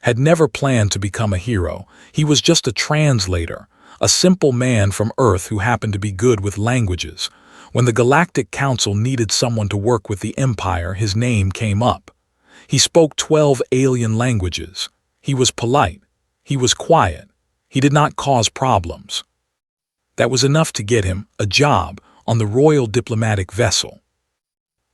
had never planned to become a hero. He was just a translator, a simple man from Earth who happened to be good with languages. When the Galactic Council needed someone to work with the Empire, his name came up. He spoke 12 alien languages. He was polite. He was quiet. He did not cause problems. That was enough to get him a job on the Royal Diplomatic Vessel.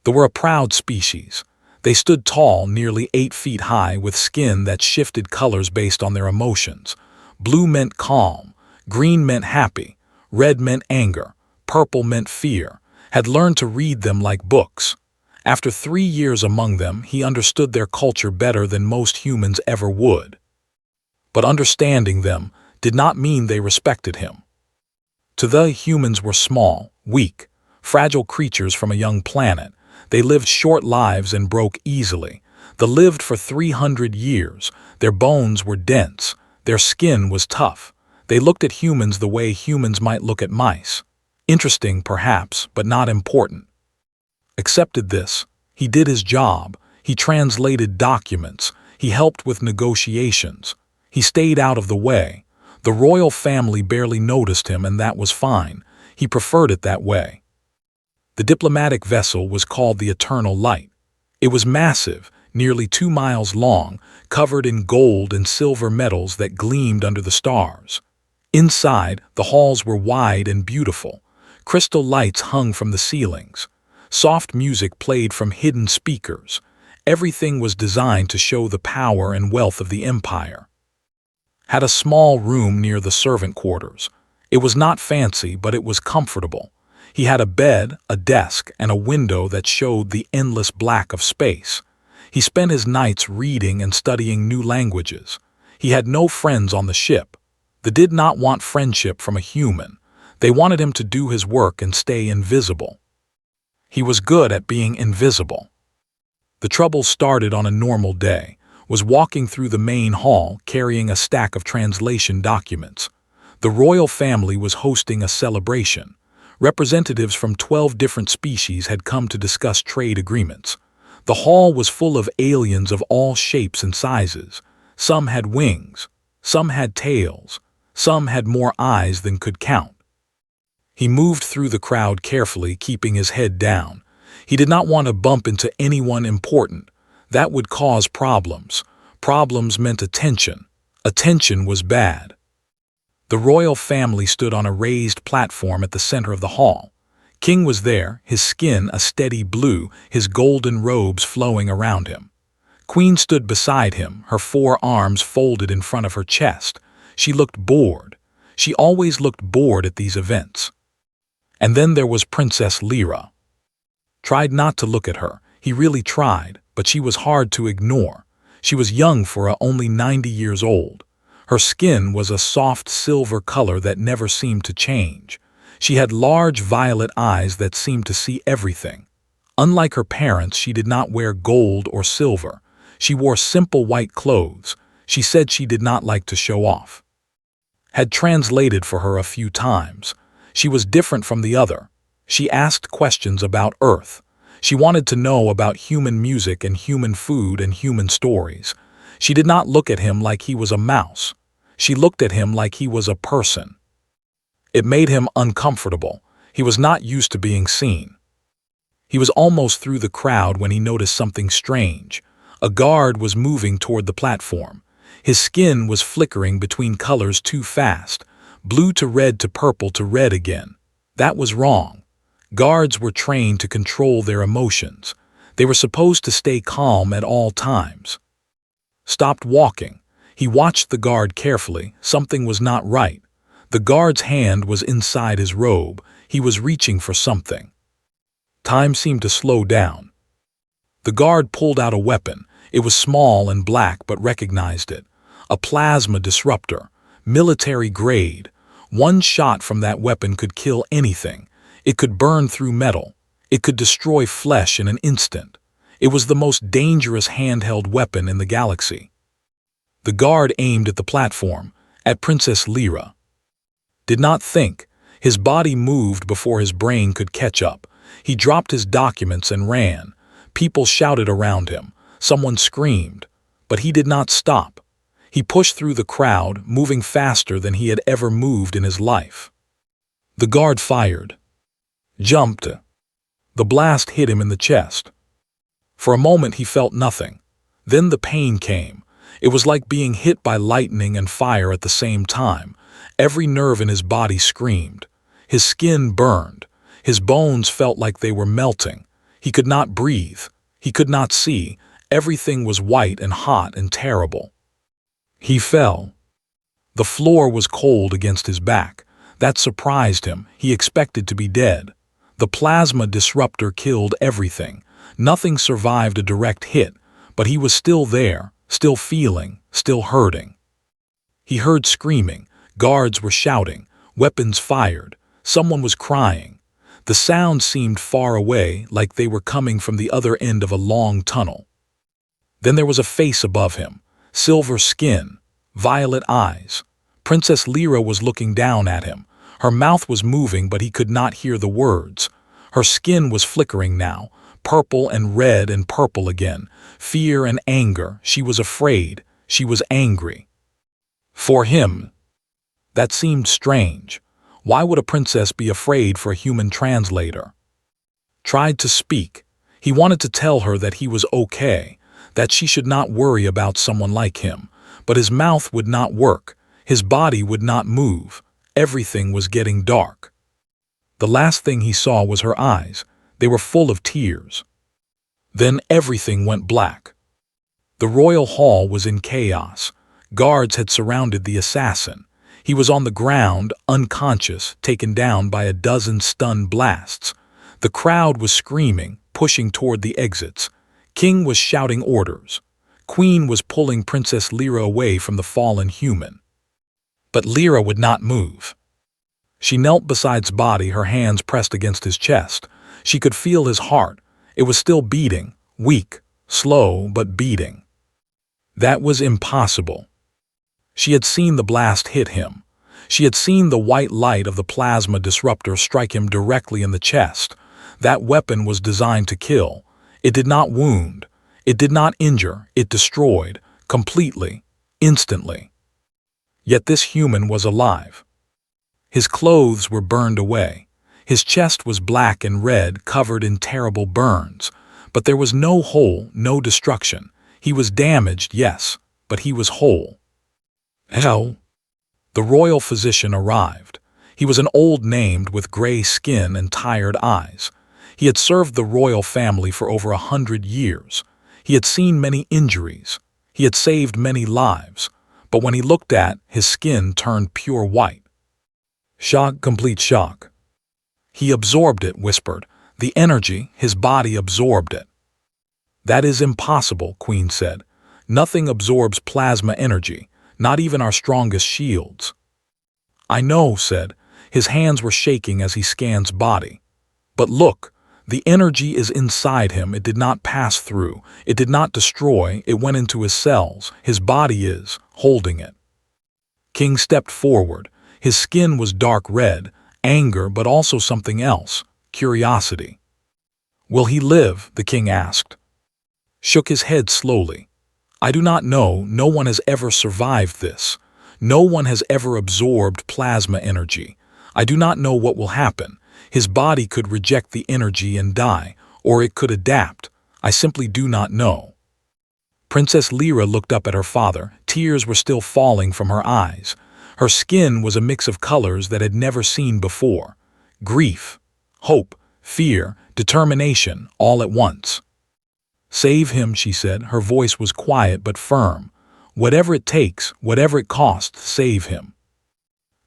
They were a proud species. They stood tall, nearly 8 feet high, with skin that shifted colors based on their emotions. Blue meant calm, green meant happy, red meant anger, purple meant fear. Had learned to read them like books. After 3 years among them, he understood their culture better than most humans ever would. But understanding them did not mean they respected him. To the humans were small, weak, fragile creatures from a young planet. They lived short lives and broke easily. They lived for 300 years. Their bones were dense. Their skin was tough. They looked at humans the way humans might look at mice. Interesting, perhaps, but not important. Accepted this. He did his job. He translated documents. He helped with negotiations. He stayed out of the way. The royal family barely noticed him, and that was fine. He preferred it that way. The diplomatic vessel was called the Eternal Light. It was massive, nearly 2 miles long, covered in gold and silver metals that gleamed under the stars. Inside, the halls were wide and beautiful. Crystal lights hung from the ceilings. Soft music played from hidden speakers. Everything was designed to show the power and wealth of the empire. Had a small room near the servant quarters. It was not fancy, but it was comfortable. He had a bed, a desk, and a window that showed the endless black of space. He spent his nights reading and studying new languages. He had no friends on the ship. They did not want friendship from a human. They wanted him to do his work and stay invisible. He was good at being invisible. The trouble started on a normal day. Was walking through the main hall carrying a stack of translation documents. The royal family was hosting a celebration. Representatives from 12 different species had come to discuss trade agreements. The hall was full of aliens of all shapes and sizes. Some had wings. Some had tails. Some had more eyes than could count. He moved through the crowd carefully, keeping his head down. He did not want to bump into anyone important. That would cause problems. Problems meant attention. Attention was bad. The royal family stood on a raised platform at the center of the hall. King was there, his skin a steady blue, his golden robes flowing around him. Queen stood beside him, her 4 arms folded in front of her chest. She looked bored. She always looked bored at these events. And then there was Princess Lyra. Tried not to look at her. He really tried, but she was hard to ignore. She was young for only 90 years old. Her skin was a soft silver color that never seemed to change. She had large violet eyes that seemed to see everything. Unlike her parents, she did not wear gold or silver. She wore simple white clothes. She said she did not like to show off. Had translated for her a few times. She was different from the other. She asked questions about Earth. She wanted to know about human music and human food and human stories. She did not look at him like he was a mouse. She looked at him like he was a person. It made him uncomfortable. He was not used to being seen. He was almost through the crowd when he noticed something strange. A guard was moving toward the platform. His skin was flickering between colors too fast, blue to red to purple to red again. That was wrong. Guards were trained to control their emotions. They were supposed to stay calm at all times. Stopped walking. He watched the guard carefully. Something was not right. The guard's hand was inside his robe. He was reaching for something. Time seemed to slow down. The guard pulled out a weapon. It was small and black, but recognized it. A plasma disruptor, military grade. One shot from that weapon could kill anything. It could burn through metal. It could destroy flesh in an instant. It was the most dangerous handheld weapon in the galaxy. The guard aimed at the platform, at Princess Lyra. Did not think. His body moved before his brain could catch up. He dropped his documents and ran. People shouted around him. Someone screamed. But he did not stop. He pushed through the crowd, moving faster than he had ever moved in his life. The guard fired. Jumped. The blast hit him in the chest. For a moment he felt nothing. Then the pain came. It was like being hit by lightning and fire at the same time. Every nerve in his body screamed. His skin burned. His bones felt like they were melting. He could not breathe. He could not see. Everything was white and hot and terrible. He fell. The floor was cold against his back. That surprised him. He expected to be dead. The plasma disruptor killed everything. Nothing survived a direct hit, but he was still there, still feeling, still hurting. He heard screaming. Guards were shouting. Weapons fired. Someone was crying. The sound seemed far away, like they were coming from the other end of a long tunnel. Then there was a face above him. Silver skin. Violet eyes. Princess Lyra was looking down at him. Her mouth was moving, but he could not hear the words. Her skin was flickering now, purple and red and purple again. Fear and anger. She was afraid. She was angry. For him, that seemed strange. Why would a princess be afraid for a human translator? Tried to speak. He wanted to tell her that he was okay, that she should not worry about someone like him. But his mouth would not work. His body would not move. Everything was getting dark. The last thing he saw was her eyes. They were full of tears. Then everything went black. The royal hall was in chaos. Guards had surrounded the assassin. He was on the ground, unconscious, taken down by a dozen stun blasts. The crowd was screaming, pushing toward the exits. King was shouting orders. Queen was pulling Princess Lyra away from the fallen human. But Lyra would not move. She knelt beside's body, her hands pressed against his chest. She could feel his heart. It was still beating, weak, slow, but beating. That was impossible. She had seen the blast hit him. She had seen the white light of the plasma disruptor strike him directly in the chest. That weapon was designed to kill. It did not wound. It did not injure. It destroyed, completely, instantly. Yet this human was alive. His clothes were burned away. His chest was black and red, covered in terrible burns. But there was no hole, no destruction. He was damaged, yes, but he was whole. Hell. The royal physician arrived. He was an old named with gray skin and tired eyes. He had served the royal family for over 100 years. He had seen many injuries. He had saved many lives. But when he looked at, his skin turned pure white. Shock, complete shock. He absorbed it, whispered. The energy, his body absorbed it. That is impossible, Queen said. Nothing absorbs plasma energy, not even our strongest shields. I know, said. His hands were shaking as he scanned his body. But look, the energy is inside him. It did not pass through. It did not destroy. It went into his cells. His body is holding it. King stepped forward. His skin was dark red, anger, but also something else, curiosity. Will he live? The king asked. Shook his head slowly. I do not know. No one has ever survived this. No one has ever absorbed plasma energy. I do not know what will happen. His body could reject the energy and die, or it could adapt. I simply do not know. Princess Lyra looked up at her father. Tears were still falling from her eyes. Her skin was a mix of colors that had never seen before. Grief, hope, fear, determination, all at once. Save him, she said. Her voice was quiet but firm. Whatever it takes, whatever it costs, save him.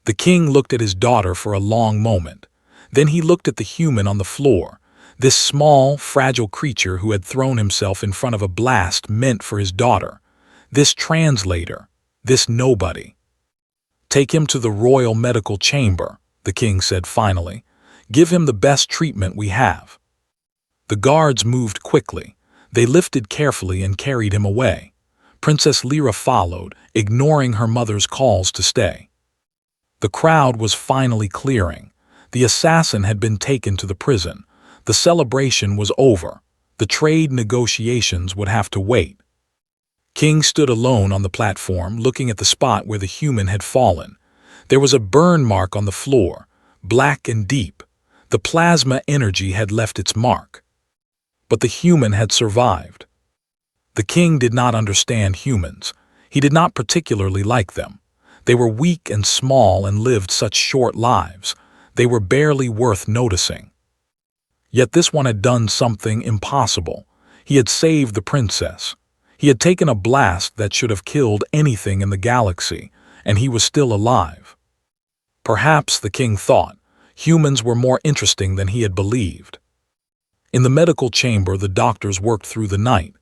The king looked at his daughter for a long moment. Then he looked at the human on the floor, this small, fragile creature who had thrown himself in front of a blast meant for his daughter, this translator, this nobody. Take him to the royal medical chamber, the king said finally. Give him the best treatment we have. The guards moved quickly. They lifted carefully and carried him away. Princess Lyra followed, ignoring her mother's calls to stay. The crowd was finally clearing. The assassin had been taken to the prison. The celebration was over. The trade negotiations would have to wait. King stood alone on the platform, looking at the spot where the human had fallen. There was a burn mark on the floor, black and deep. The plasma energy had left its mark. But the human had survived. The king did not understand humans. He did not particularly like them. They were weak and small and lived such short lives. They were barely worth noticing. Yet this one had done something impossible. He had saved the princess. He had taken a blast that should have killed anything in the galaxy, and he was still alive. Perhaps, the king thought, humans were more interesting than he had believed. In the medical chamber, the doctors worked through the night.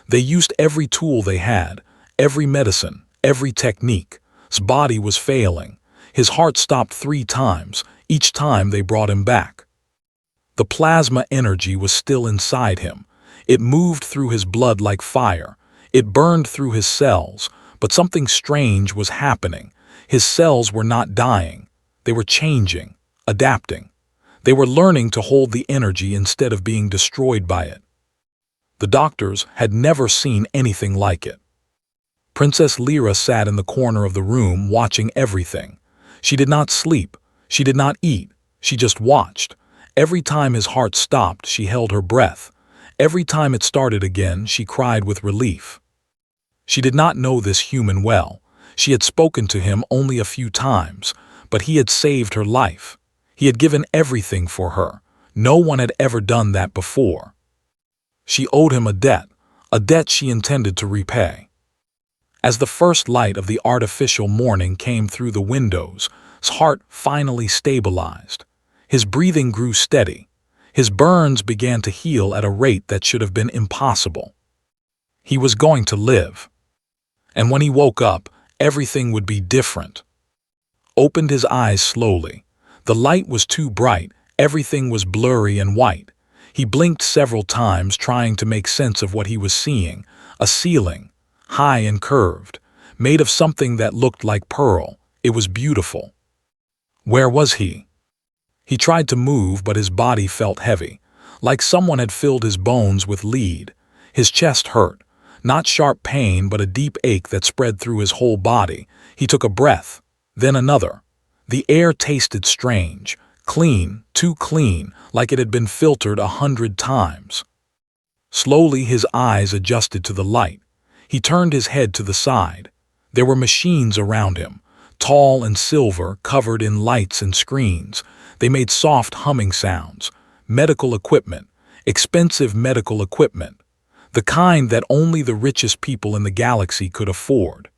They used every tool they had, every medicine, every technique. His body was failing. His heart stopped 3 times, each time they brought him back. The plasma energy was still inside him. It moved through his blood like fire. It burned through his cells, but something strange was happening. His cells were not dying. They were changing, adapting. They were learning to hold the energy instead of being destroyed by it. The doctors had never seen anything like it. Princess Lyra sat in the corner of the room watching everything. She did not sleep. She did not eat. She just watched. Every time his heart stopped, she held her breath. Every time it started again, she cried with relief. She did not know this human well. She had spoken to him only a few times, but he had saved her life. He had given everything for her. No one had ever done that before. She owed him a debt she intended to repay. As the first light of the artificial morning came through the windows, his heart finally stabilized. His breathing grew steady. His burns began to heal at a rate that should have been impossible. He was going to live. And when he woke up, everything would be different. Opened his eyes slowly. The light was too bright. Everything was blurry and white. He blinked several times, trying to make sense of what he was seeing. A ceiling, high and curved, made of something that looked like pearl. It was beautiful. Where was he? He tried to move, but his body felt heavy, like someone had filled his bones with lead. His chest hurt, not sharp pain, but a deep ache that spread through his whole body. He took a breath, then another. The air tasted strange, clean, too clean, like it had been filtered 100 times. Slowly his eyes adjusted to the light. He turned his head to the side. There were machines around him, tall and silver, covered in lights and screens. They made soft humming sounds. Medical equipment, expensive medical equipment, the kind that only the richest people in the galaxy could afford.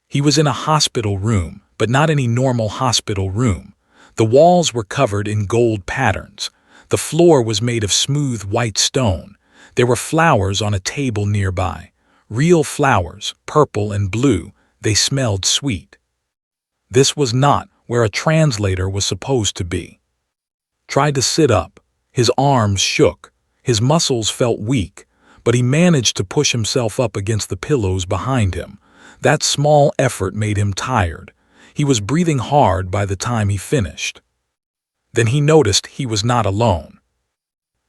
He was in a hospital room, but not any normal hospital room. The walls were covered in gold patterns. The floor was made of smooth white stone. There were flowers on a table nearby. Real flowers, purple and blue. They smelled sweet. This was not where a translator was supposed to be. Tried to sit up. His arms shook. His muscles felt weak, but he managed to push himself up against the pillows behind him. That small effort made him tired. He was breathing hard by the time he finished. Then he noticed he was not alone.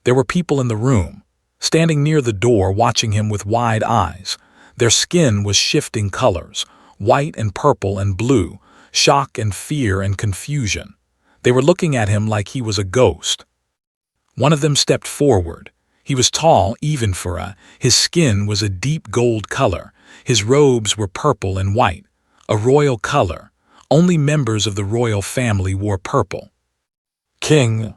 There were people in the room, standing near the door, watching him with wide eyes. Their skin was shifting colors, white and purple and blue, shock and fear and confusion. They were looking at him like he was a ghost. One of them stepped forward. He was tall, even for his skin was a deep gold color. His robes were purple and white, a royal color. Only members of the royal family wore purple. King.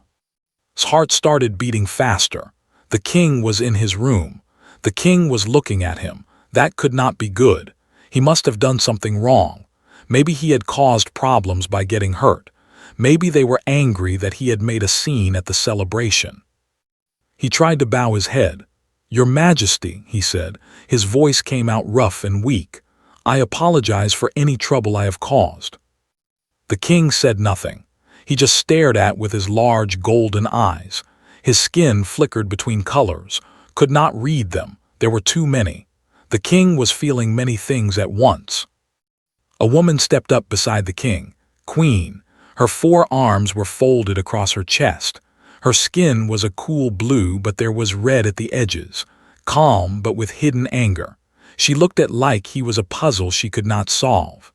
His heart started beating faster. The king was in his room. The king was looking at him. That could not be good. He must have done something wrong. Maybe he had caused problems by getting hurt. Maybe they were angry that he had made a scene at the celebration. He tried to bow his head. "Your Majesty," he said. His voice came out rough and weak. "I apologize for any trouble I have caused." The king said nothing. He just stared at with his large golden eyes. His skin flickered between colors, could not read them. There were too many. The king was feeling many things at once. A woman stepped up beside the king. Queen. Her 4 arms were folded across her chest. Her skin was a cool blue, but there was red at the edges. Calm, but with hidden anger. She looked at like he was a puzzle she could not solve.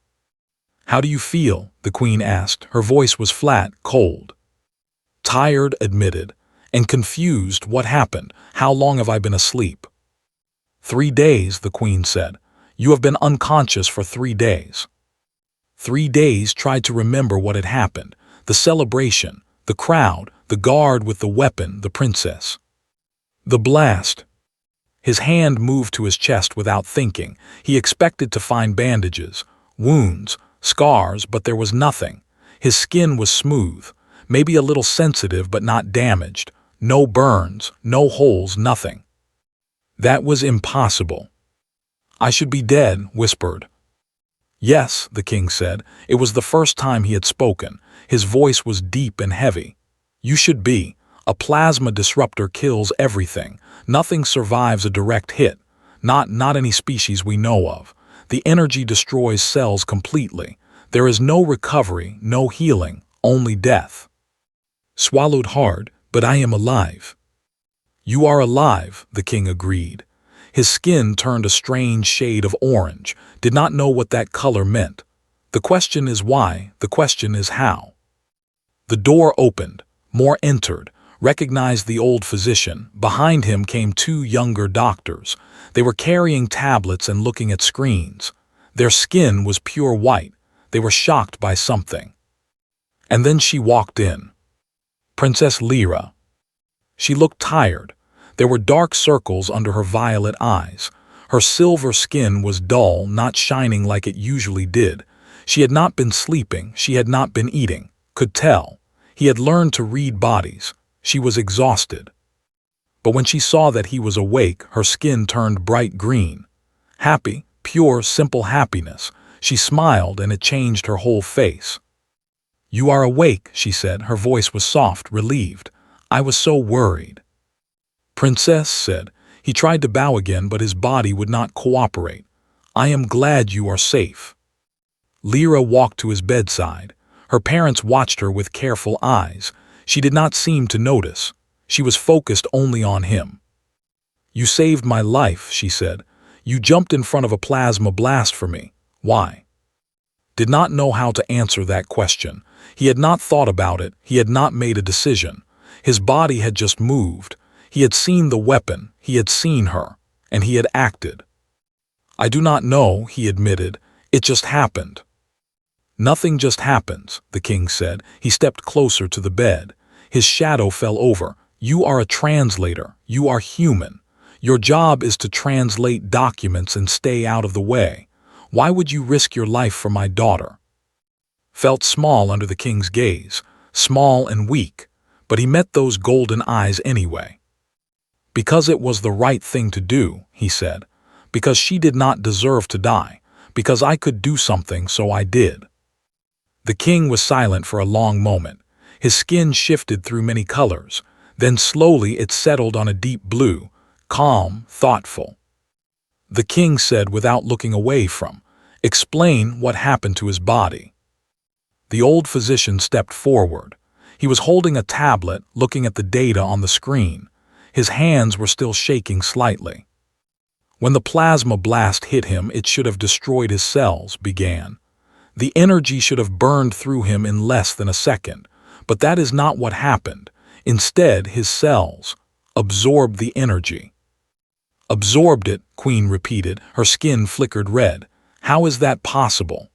"How do you feel?" the queen asked. Her voice was flat, cold. "Tired," admitted, and confused. "What happened? How long have I been asleep?" 3 days, the queen said. "You have been unconscious for 3 days." 3 days. Tried to remember what had happened. The celebration, the crowd, the guard with the weapon, the princess. The blast. His hand moved to his chest without thinking. He expected to find bandages, wounds, scars, but there was nothing. His skin was smooth, maybe a little sensitive but not damaged. No burns, no holes, nothing. That was impossible. "I should be dead," whispered. "Yes," the king said. It was the first time he had spoken. His voice was deep and heavy. "You should be. A plasma disruptor kills everything. Nothing survives a direct hit. Not any species we know of. The energy destroys cells completely. There is no recovery, no healing, only death." Swallowed hard, "But I am alive." "You are alive," the king agreed. His skin turned a strange shade of orange, did not know what that color meant. The question is why, the question is how. The door opened. More entered, recognized the old physician. Behind him came 2 younger doctors. They were carrying tablets and looking at screens. Their skin was pure white. They were shocked by something. And then she walked in. Princess Lyra. She looked tired. There were dark circles under her violet eyes. Her silver skin was dull, not shining like it usually did. She had not been sleeping, she had not been eating. Could tell. He had learned to read bodies. She was exhausted. But when she saw that he was awake, her skin turned bright green. Happy, pure, simple happiness. She smiled and it changed her whole face. "You are awake," she said. Her voice was soft, relieved. "I was so worried." "Princess," said. He tried to bow again, but his body would not cooperate. "I am glad you are safe." Lyra walked to his bedside. Her parents watched her with careful eyes. She did not seem to notice. She was focused only on him. "You saved my life," she said. "You jumped in front of a plasma blast for me. Why?" Did not know how to answer that question. He had not thought about it. He had not made a decision. His body had just moved. He had seen the weapon. He had seen her. And he had acted. "I do not know," he admitted. "It just happened." "Nothing just happens," the king said. He stepped closer to the bed. His shadow fell over. "You are a translator. You are human. Your job is to translate documents and stay out of the way. Why would you risk your life for my daughter?" Felt small under the king's gaze, small and weak, but he met those golden eyes anyway. "Because it was the right thing to do," he said. "Because she did not deserve to die. Because I could do something, so I did." The king was silent for a long moment. His skin shifted through many colors. Then slowly it settled on a deep blue, calm, thoughtful. The king said without looking away from, "Explain what happened to his body." The old physician stepped forward. He was holding a tablet, looking at the data on the screen. His hands were still shaking slightly. "When the plasma blast hit him, it should have destroyed his cells," began. "The energy should have burned through him in less than a second. But that is not what happened. Instead, his cells absorbed the energy." "Absorbed it," Queen repeated. Her skin flickered red. "How is that possible?"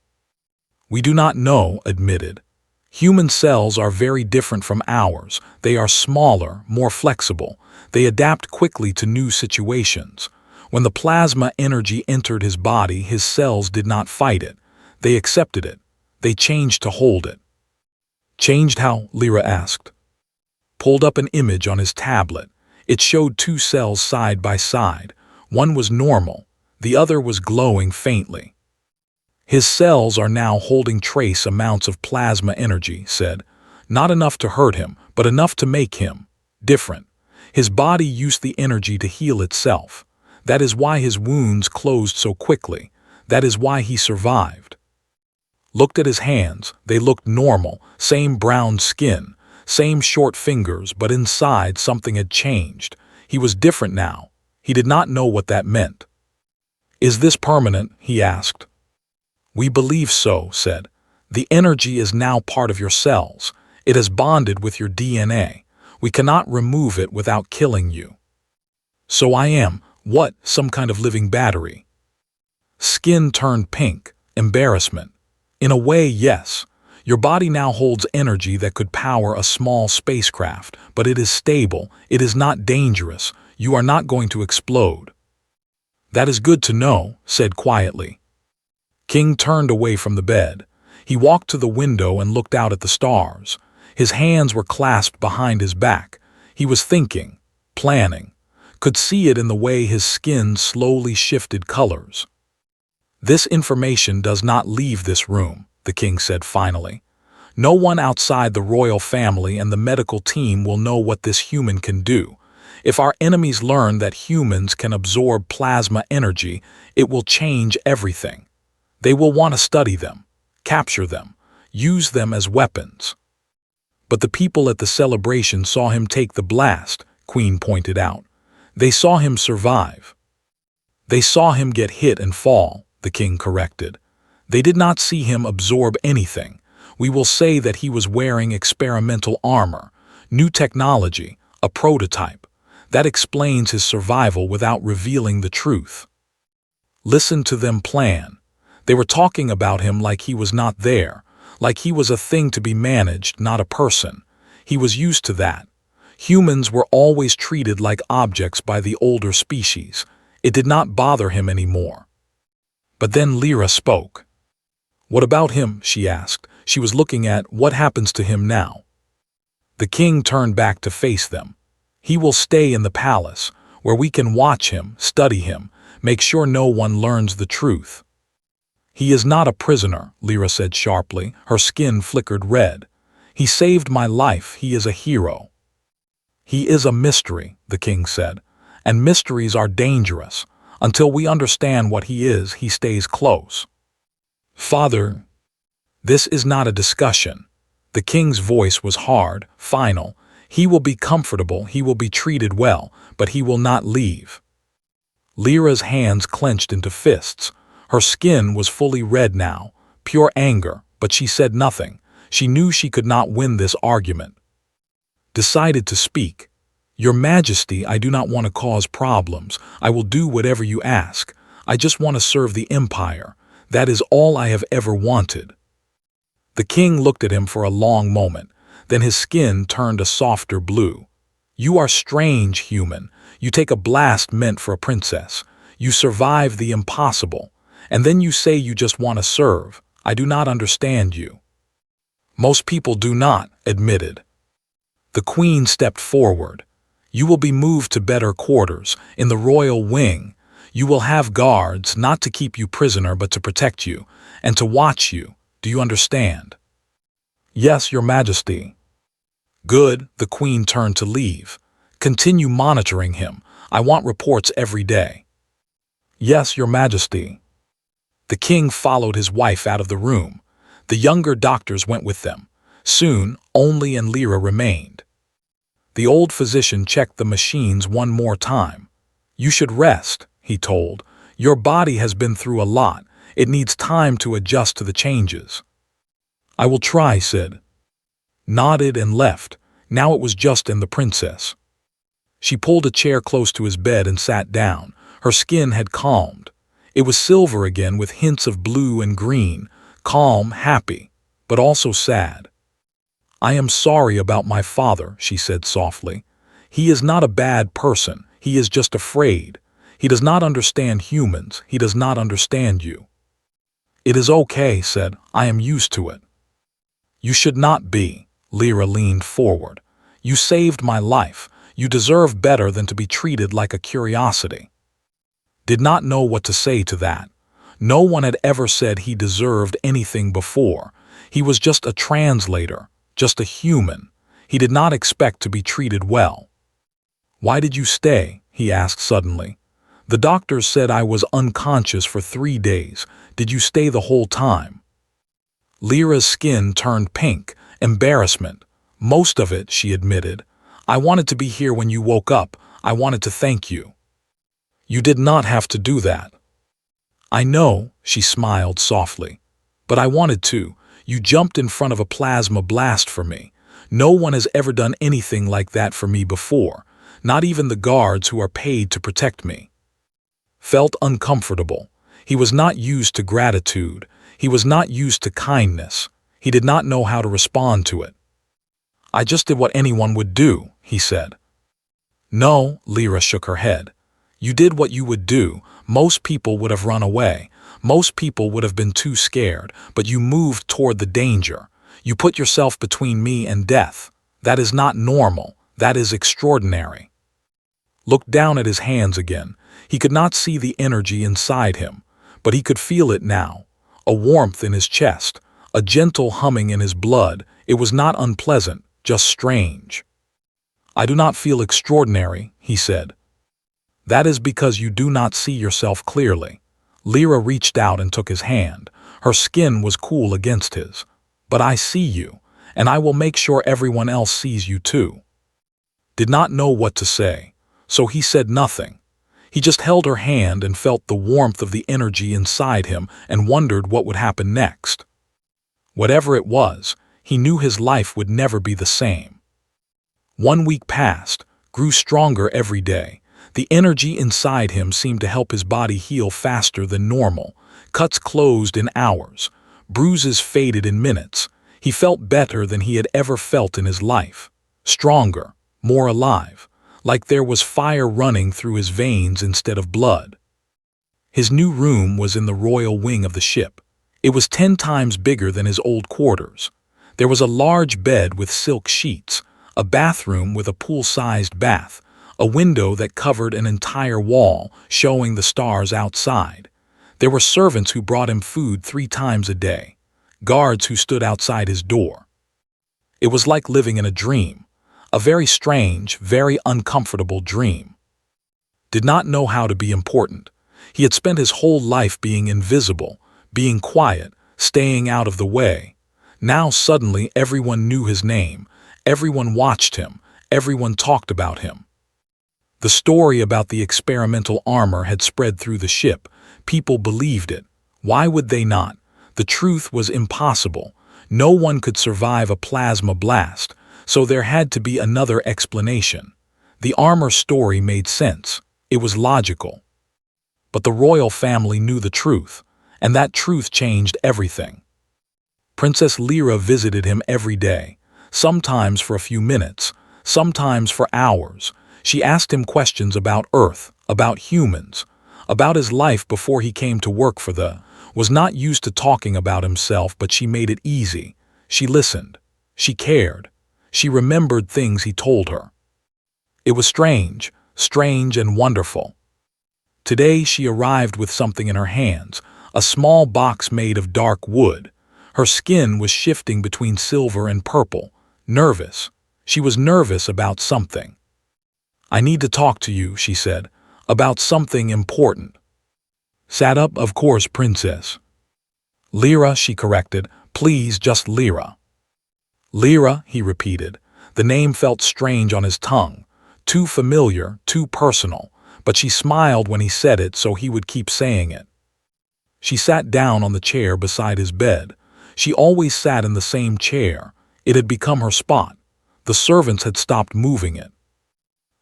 "We do not know," admitted. "Human cells are very different from ours. They are smaller, more flexible. They adapt quickly to new situations. When the plasma energy entered his body, his cells did not fight it. They accepted it. They changed to hold it." "Changed how?" Lyra asked. Pulled up an image on his tablet. It showed 2 cells side by side. One was normal. The other was glowing faintly. "His cells are now holding trace amounts of plasma energy," said. "Not enough to hurt him, but enough to make him different. His body used the energy to heal itself. That is why his wounds closed so quickly. That is why he survived." Looked at his hands. They looked normal, same brown skin, same short fingers, but inside something had changed. He was different now. He did not know what that meant. Is this permanent? He asked. We believe so, said. The energy is now part of your cells. It has bonded with your DNA. We cannot remove it without killing you. So I am, what, some kind of living battery? Skin turned pink. Embarrassment. In a way, yes. Your body now holds energy that could power a small spacecraft, but it is stable, it is not dangerous, you are not going to explode. That is good to know, said quietly. King turned away from the bed. He walked to the window and looked out at the stars. His hands were clasped behind his back. He was thinking, planning, could see it in the way his skin slowly shifted colors. This information does not leave this room, the king said finally. No one outside the royal family and the medical team will know what this human can do. If our enemies learn that humans can absorb plasma energy, it will change everything. They will want to study them, capture them, use them as weapons. But the people at the celebration saw him take the blast, Queen pointed out. They saw him survive. They saw him get hit and fall, the king corrected. They did not see him absorb anything. We will say that he was wearing experimental armor, new technology, a prototype. That explains his survival without revealing the truth. Listen to them plan. They were talking about him like he was not there, like he was a thing to be managed, not a person. He was used to that. Humans were always treated like objects by the older species. It did not bother him anymore. But then Lyra spoke. What about him? She asked. She was looking at what happens to him now. The king turned back to face them. He will stay in the palace, where we can watch him, study him, make sure no one learns the truth. He is not a prisoner, Lyra said sharply. Her skin flickered red. He saved my life. He is a hero. He is a mystery, the king said, and mysteries are dangerous. Until we understand what he is, he stays close. Father, this is not a discussion. The king's voice was hard, final. He will be comfortable, he will be treated well, but he will not leave. Lyra's hands clenched into fists. Her skin was fully red now, pure anger, but she said nothing. She knew she could not win this argument. Decided to speak. Your Majesty, I do not want to cause problems. I will do whatever you ask. I just want to serve the Empire. That is all I have ever wanted. The king looked at him for a long moment. Then his skin turned a softer blue. You are strange, human. You take a blast meant for a princess. You survive the impossible. And then you say you just want to serve. I do not understand you. Most people do not, admitted. The queen stepped forward. You will be moved to better quarters, in the royal wing. You will have guards, not to keep you prisoner, but to protect you, and to watch you. Do you understand? Yes, Your Majesty. Good, the queen turned to leave. Continue monitoring him. I want reports every day. Yes, Your Majesty. The king followed his wife out of the room. The younger doctors went with them. Soon, only and Lyra remained. The old physician checked the machines one more time. You should rest, he told. Your body has been through a lot. It needs time to adjust to the changes. I will try, said. Nodded and left. Now it was just in the princess. She pulled a chair close to his bed and sat down. Her skin had calmed. It was silver again with hints of blue and green, calm, happy, but also sad. I am sorry about my father, she said softly. He is not a bad person. He is just afraid. He does not understand humans. He does not understand you. It is okay, said. I am used to it. You should not be. Lyra leaned forward. You saved my life. You deserve better than to be treated like a curiosity. Did not know what to say to that. No one had ever said he deserved anything before. He was just a translator, just a human. He did not expect to be treated well. Why did you stay? He asked suddenly. The doctors said I was unconscious for 3 days. Did you stay the whole time? Lyra's skin turned pink, embarrassment. Most of it, she admitted. I wanted to be here when you woke up. I wanted to thank you. You did not have to do that. I know, she smiled softly. But I wanted to. You jumped in front of a plasma blast for me. No one has ever done anything like that for me before, not even the guards who are paid to protect me. Felt uncomfortable. He was not used to gratitude. He was not used to kindness. He did not know how to respond to it. I just did what anyone would do, he said. No, Lyra shook her head. You did what you would do. Most people would have run away. Most people would have been too scared, but you moved toward the danger. You put yourself between me and death. That is not normal. That is extraordinary. Looked down at his hands again. He could not see the energy inside him, but he could feel it now. A warmth in his chest, a gentle humming in his blood. It was not unpleasant, just strange. I do not feel extraordinary, he said. That is because you do not see yourself clearly. Lyra reached out and took his hand. Her skin was cool against his. But I see you, and I will make sure everyone else sees you too. Did not know what to say, so he said nothing. He just held her hand and felt the warmth of the energy inside him and wondered what would happen next. Whatever it was, he knew his life would never be the same. 1 week passed, grew stronger every day. The energy inside him seemed to help his body heal faster than normal. Cuts closed in hours. Bruises faded in minutes. He felt better than he had ever felt in his life. Stronger, more alive, like there was fire running through his veins instead of blood. His new room was in the royal wing of the ship. It was 10 times bigger than his old quarters. There was a large bed with silk sheets, a bathroom with a pool-sized bath, a window that covered an entire wall, showing the stars outside. There were servants who brought him food 3 times a day, guards who stood outside his door. It was like living in a dream, a very strange, very uncomfortable dream. Did not know how to be important. He had spent his whole life being invisible, being quiet, staying out of the way. Now suddenly everyone knew his name, everyone watched him, everyone talked about him. The story about the experimental armor had spread through the ship. People believed it. Why would they not? The truth was impossible. No one could survive a plasma blast, so there had to be another explanation. The armor story made sense. It was logical. But the royal family knew the truth, and that truth changed everything. Princess Lyra visited him every day, sometimes for a few minutes, sometimes for hours. She asked him questions about Earth, about humans, about his life before he came to work for was not used to talking about himself, but she made it easy. She listened. She cared. She remembered things he told her. It was strange, strange and wonderful. Today she arrived with something in her hands, a small box made of dark wood. Her skin was shifting between silver and purple, nervous. She was nervous about something. I need to talk to you, she said, about something important. Sat up, of course, princess. Lyra, she corrected, please, just Lyra. Lyra, he repeated. The name felt strange on his tongue, too familiar, too personal, but she smiled when he said it so he would keep saying it. She sat down on the chair beside his bed. She always sat in the same chair. It had become her spot. The servants had stopped moving it.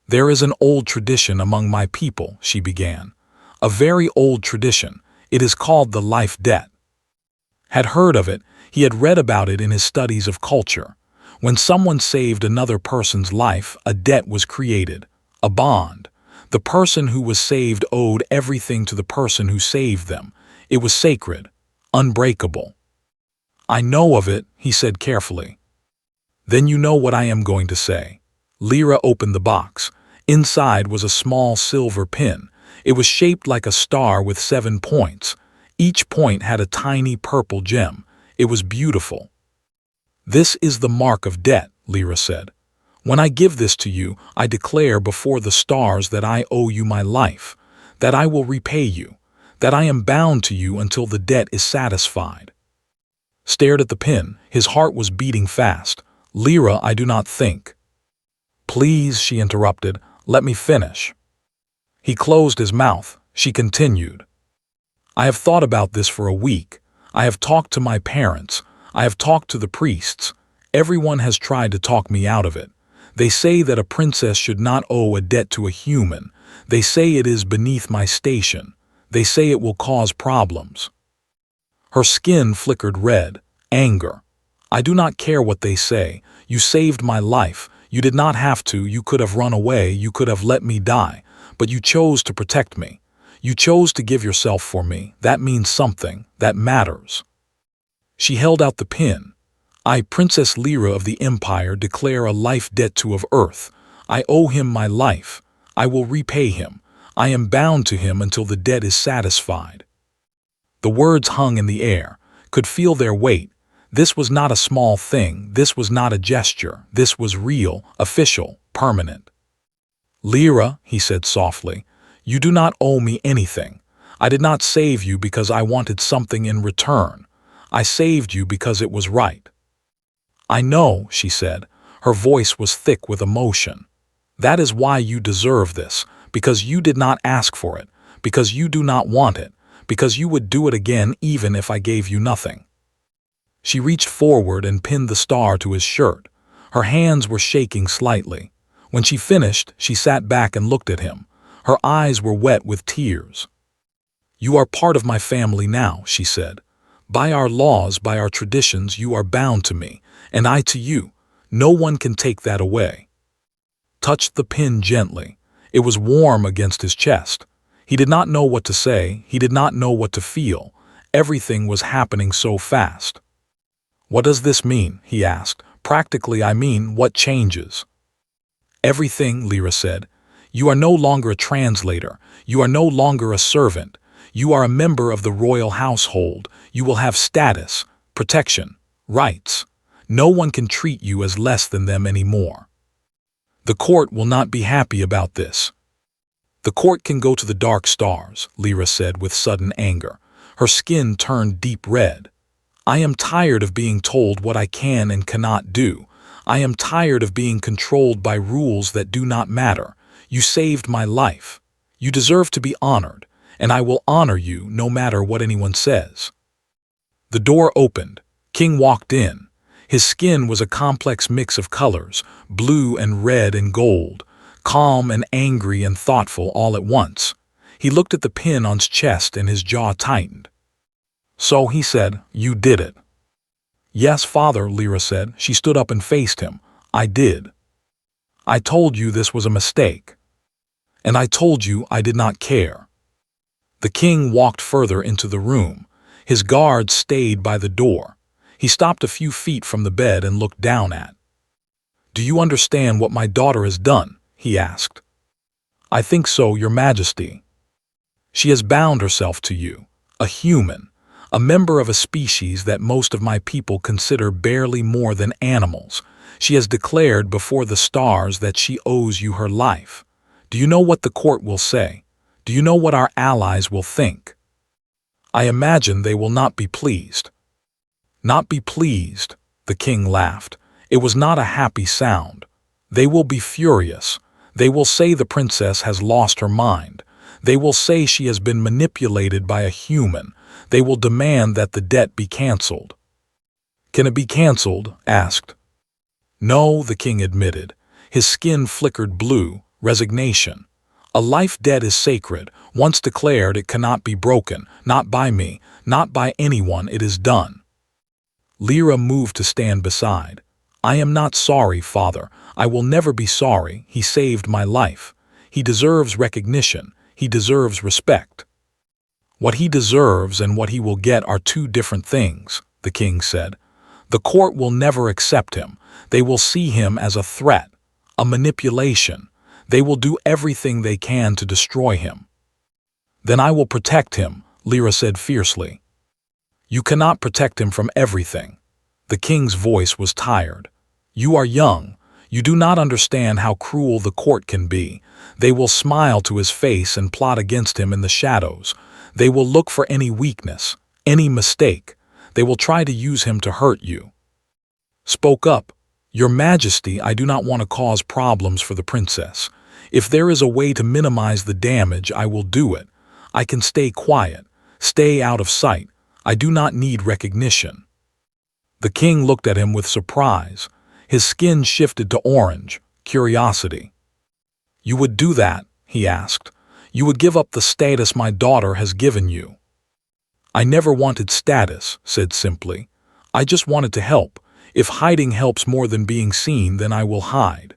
There is an old tradition among my people, she began. A very old tradition. It is called the life debt. Had heard of it, he had read about it in his studies of culture. When someone saved another person's life, a debt was created, a bond. The person who was saved owed everything to the person who saved them. It was sacred, unbreakable. I know of it, he said carefully. Then you know what I am going to say. Lyra opened the box. Inside was a small silver pin. It was shaped like a star with 7 points. Each point had a tiny purple gem. It was beautiful. This is the mark of debt, Lyra said. When I give this to you, I declare before the stars that I owe you my life, that I will repay you, that I am bound to you until the debt is satisfied. Stared at the pin. His heart was beating fast. Lyra, I do not think. Please, she interrupted, let me finish. He closed his mouth. She continued. I have thought about this for a week. I have talked to my parents. I have talked to the priests. Everyone has tried to talk me out of it. They say that a princess should not owe a debt to a human. They say it is beneath my station. They say it will cause problems. Her skin flickered red. Anger. I do not care what they say. You saved my life. You did not have to. You could have run away. You could have let me die. But you chose to protect me. You chose to give yourself for me. That means something. That matters. She held out the pin. I, Princess Lyra of the Empire, declare a life debt to of Earth. I owe him my life. I will repay him. I am bound to him until the debt is satisfied. The words hung in the air, could feel their weight. This was not a small thing. This was not a gesture. This was real, official, permanent. Lyra, he said softly, you do not owe me anything. I did not save you because I wanted something in return. I saved you because it was right. I know, she said. Her voice was thick with emotion. That is why you deserve this, because you did not ask for it, because you do not want it, because you would do it again even if I gave you nothing. She reached forward and pinned the star to his shirt. Her hands were shaking slightly. When she finished, she sat back and looked at him. Her eyes were wet with tears. You are part of my family now, she said. By our laws, by our traditions, you are bound to me, and I to you. No one can take that away. Touched the pin gently. It was warm against his chest. He did not know what to say. He did not know what to feel. Everything was happening so fast. What does this mean? He asked. Practically, I mean, what changes? Everything, Lyra said. You are no longer a translator. You are no longer a servant. You are a member of the royal household. You will have status, protection, rights. No one can treat you as less than them anymore. The court will not be happy about this. The court can go to the dark stars, Lyra said with sudden anger. Her skin turned deep red. I am tired of being told what I can and cannot do. I am tired of being controlled by rules that do not matter. You saved my life. You deserve to be honored, and I will honor you no matter what anyone says. The door opened. King walked in. His skin was a complex mix of colors, blue and red and gold, calm and angry and thoughtful all at once. He looked at the pin on his chest and his jaw tightened. So, he said, you did it. Yes, father, Lyra said. She stood up and faced him. I did. I told you this was a mistake. And I told you I did not care. The king walked further into the room. His guards stayed by the door. He stopped a few feet from the bed and looked down at. Do you understand what my daughter has done? He asked. I think so, your majesty. She has bound herself to you, a human, a member of a species that most of my people consider barely more than animals. She has declared before the stars that she owes you her life. Do you know what the court will say? Do you know what our allies will think? I imagine they will not be pleased. Not be pleased, the king laughed. It was not a happy sound. They will be furious. They will say the princess has lost her mind. They will say she has been manipulated by a human. They will demand that the debt be cancelled. Can it be cancelled? Asked. No, the king admitted. His skin flickered blue, resignation. A life debt is sacred. Once declared, it cannot be broken. Not by me, not by anyone. It is done. Lyra moved to stand beside. I am not sorry, father. I will never be sorry. He saved my life. He deserves recognition. He deserves respect. What he deserves and what he will get are two different things, the king said. The court will never accept him. They will see him as a threat, a manipulation. They will do everything they can to destroy him. Then I will protect him, Lyra said fiercely. You cannot protect him from everything. The king's voice was tired. You are young. You do not understand how cruel the court can be. They will smile to his face and plot against him in the shadows. They will look for any weakness, any mistake. They will try to use him to hurt you. Spoke up. Your Majesty, I do not want to cause problems for the princess. If there is a way to minimize the damage, I will do it. I can stay quiet. Stay out of sight. I do not need recognition." The king looked at him with surprise. His skin shifted to orange, curiosity. "You would do that?" he asked. "You would give up the status my daughter has given you?" "I never wanted status," said simply. "I just wanted to help. If hiding helps more than being seen, then I will hide."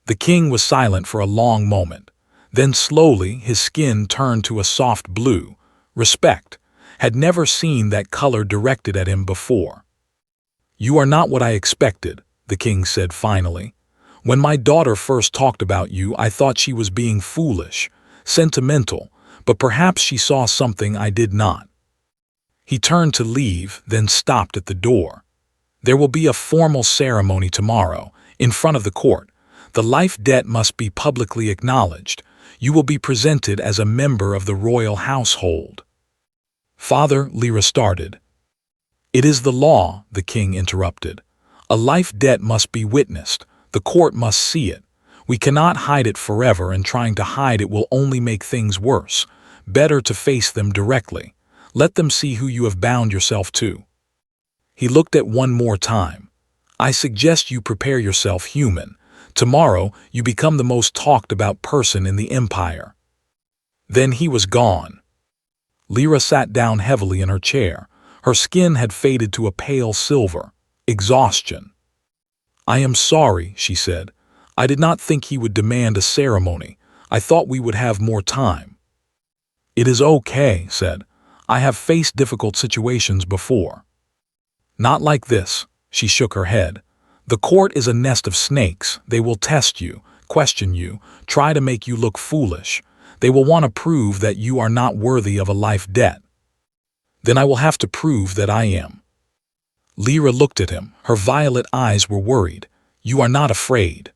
The king was silent for a long moment. Then slowly his skin turned to a soft blue. Respect. Had never seen that color directed at him before. "You are not what I expected," the king said finally. "When my daughter first talked about you, I thought she was being foolish, sentimental, but perhaps she saw something I did not." He turned to leave, then stopped at the door. "There will be a formal ceremony tomorrow, in front of the court. The life debt must be publicly acknowledged. You will be presented as a member of the royal household." "Father," Lyra started. "It is the law," the king interrupted. "A life debt must be witnessed. The court must see it. We cannot hide it forever, and trying to hide it will only make things worse. Better to face them directly. Let them see who you have bound yourself to." He looked at one more time. "I suggest you prepare yourself human. Tomorrow you become the most talked about person in the empire." Then he was gone. Lyra sat down heavily in her chair. Her skin had faded to a pale silver. Exhaustion. "I am sorry," she said. "I did not think he would demand a ceremony. I thought we would have more time." "It is okay," said. "I have faced difficult situations before." "Not like this," she shook her head. "The court is a nest of snakes. They will test you, question you, try to make you look foolish. They will want to prove that you are not worthy of a life debt. Then I will have to prove that I am." Lyra looked at him. Her violet eyes were worried. "You are not afraid?"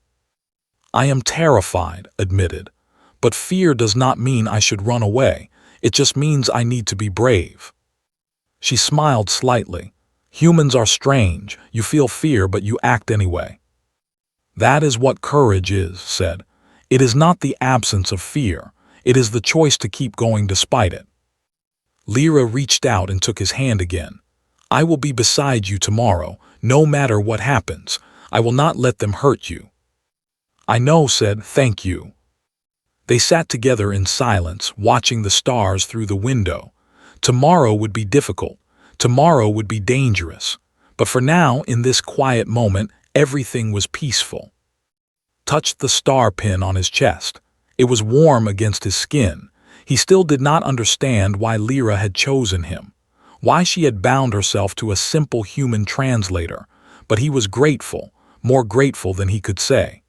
"I am terrified," admitted. "But fear does not mean I should run away. It just means I need to be brave." She smiled slightly. "Humans are strange. You feel fear, but you act anyway." "That is what courage is," said. "It is not the absence of fear. It is the choice to keep going despite it." Lyra reached out and took his hand again. "I will be beside you tomorrow, no matter what happens. I will not let them hurt you." "I know," said. "Thank you." They sat together in silence, watching the stars through the window. Tomorrow would be difficult. Tomorrow would be dangerous. But for now, in this quiet moment, everything was peaceful. Touched the star pin on his chest. It was warm against his skin. He still did not understand why Lyra had chosen him, why she had bound herself to a simple human translator, but he was grateful, more grateful than he could say.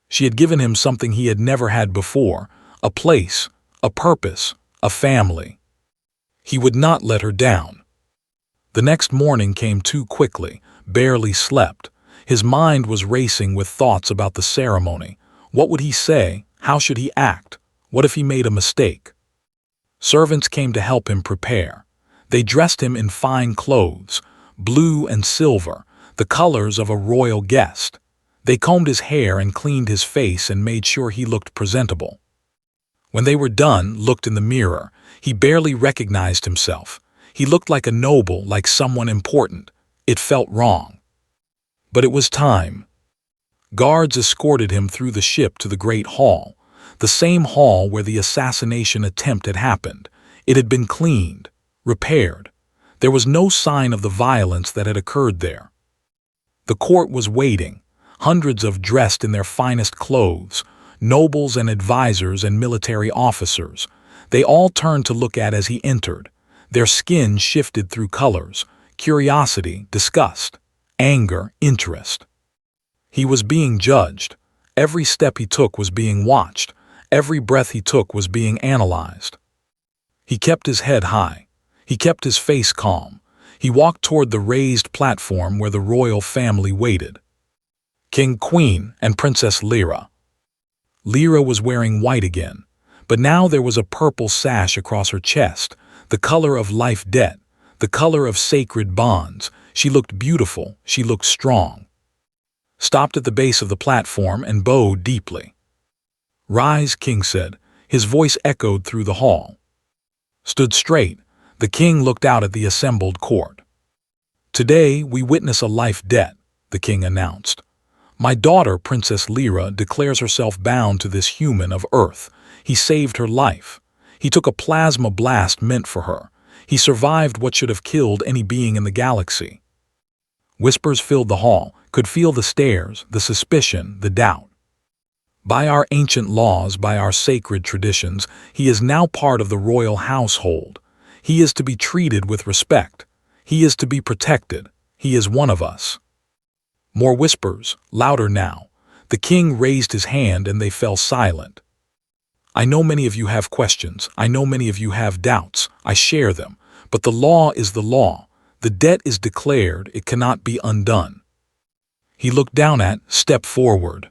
She had given him something he had never had before, a place, a purpose, a family. He would not let her down. The next morning came too quickly, barely slept. His mind was racing with thoughts about the ceremony. What would he say? How should he act? What if he made a mistake? Servants came to help him prepare. They dressed him in fine clothes, blue and silver, the colors of a royal guest. They combed his hair and cleaned his face and made sure he looked presentable. When they were done, looked in the mirror, he barely recognized himself. He looked like a noble, like someone important. It felt wrong. But it was time. Guards escorted him through the ship to the Great Hall, the same hall where the assassination attempt had happened. It had been cleaned, repaired. There was no sign of the violence that had occurred there. The court was waiting, hundreds of dressed in their finest clothes, nobles and advisors and military officers. They all turned to look at as he entered. Their skin shifted through colors, curiosity, disgust, anger, interest. He was being judged. Every step he took was being watched. Every breath he took was being analyzed. He kept his head high. He kept his face calm. He walked toward the raised platform where the royal family waited. King, Queen, and Princess Lyra. Lyra was wearing white again, but now there was a purple sash across her chest, the color of life debt, the color of sacred bonds. She looked beautiful, she looked strong. Stopped at the base of the platform and bowed deeply. "Rise," King said. His voice echoed through the hall. stood straight. The king looked out at the assembled court. "Today we witness a life debt," the king announced. "My daughter, Princess Lyra, declares herself bound to this human of Earth. He saved her life. He took a plasma blast meant for her. He survived what should have killed any being in the galaxy." Whispers filled the hall, could feel the stares, the suspicion, the doubt. "By our ancient laws, by our sacred traditions, he is now part of the royal household. He is to be treated with respect. He is to be protected. He is one of us." More whispers, louder now. The king raised his hand and they fell silent. "I know many of you have questions. I know many of you have doubts. I share them. But the law is the law. The debt is declared. It cannot be undone." He looked down at, stepped forward,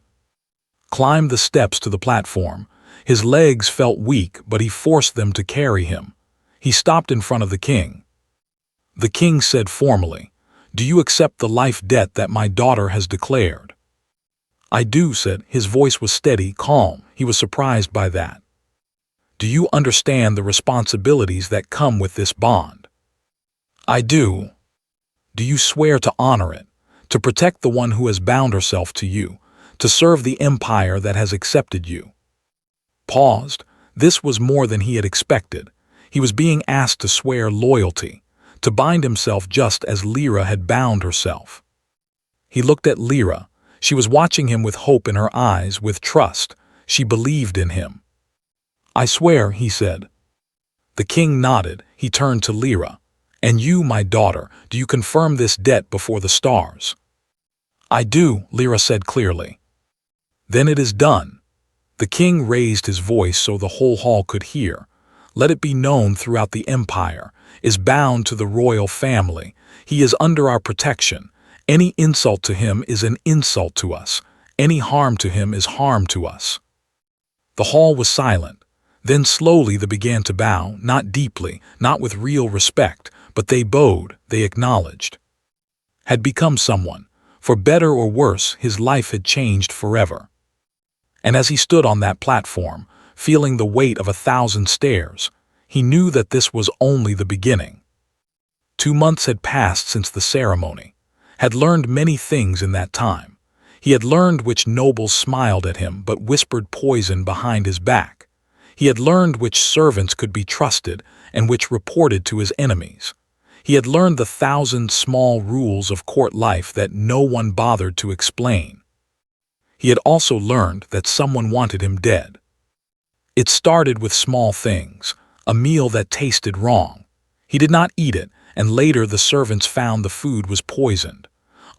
climbed the steps to the platform. His legs felt weak, but he forced them to carry him. He stopped in front of the king. The king said formally, "Do you accept the life debt that my daughter has declared?" "I do," said. His voice was steady, calm. He was surprised by that. "Do you understand the responsibilities that come with this bond?" "I do." "Do you swear to honor it, to protect the one who has bound herself to you, to serve the empire that has accepted you?" Paused. This was more than he had expected. He was being asked to swear loyalty, to bind himself just as Lyra had bound herself. He looked at Lyra. She was watching him with hope in her eyes, with trust. She believed in him. "I swear," he said. The king nodded. He turned to Lyra. "And you, my daughter, do you confirm this debt before the stars?" "I do," Lyra said clearly. "Then it is done." The king raised his voice so the whole hall could hear. "Let it be known throughout the empire, is bound to the royal family. He is under our protection. Any insult to him is an insult to us. Any harm to him is harm to us." The hall was silent. Then slowly they began to bow, not deeply, not with real respect, but they bowed, they acknowledged. Had become someone. For better or worse, his life had changed forever. And as he stood on that platform, feeling the weight of 1,000 stares, he knew that this was only the beginning. 2 months had passed since the ceremony. Had learned many things in that time. He had learned which nobles smiled at him but whispered poison behind his back. He had learned which servants could be trusted and which reported to his enemies. He had learned the 1,000 small rules of court life that no one bothered to explain. He had also learned that someone wanted him dead. It started with small things, a meal that tasted wrong. He did not eat it, and later the servants found the food was poisoned.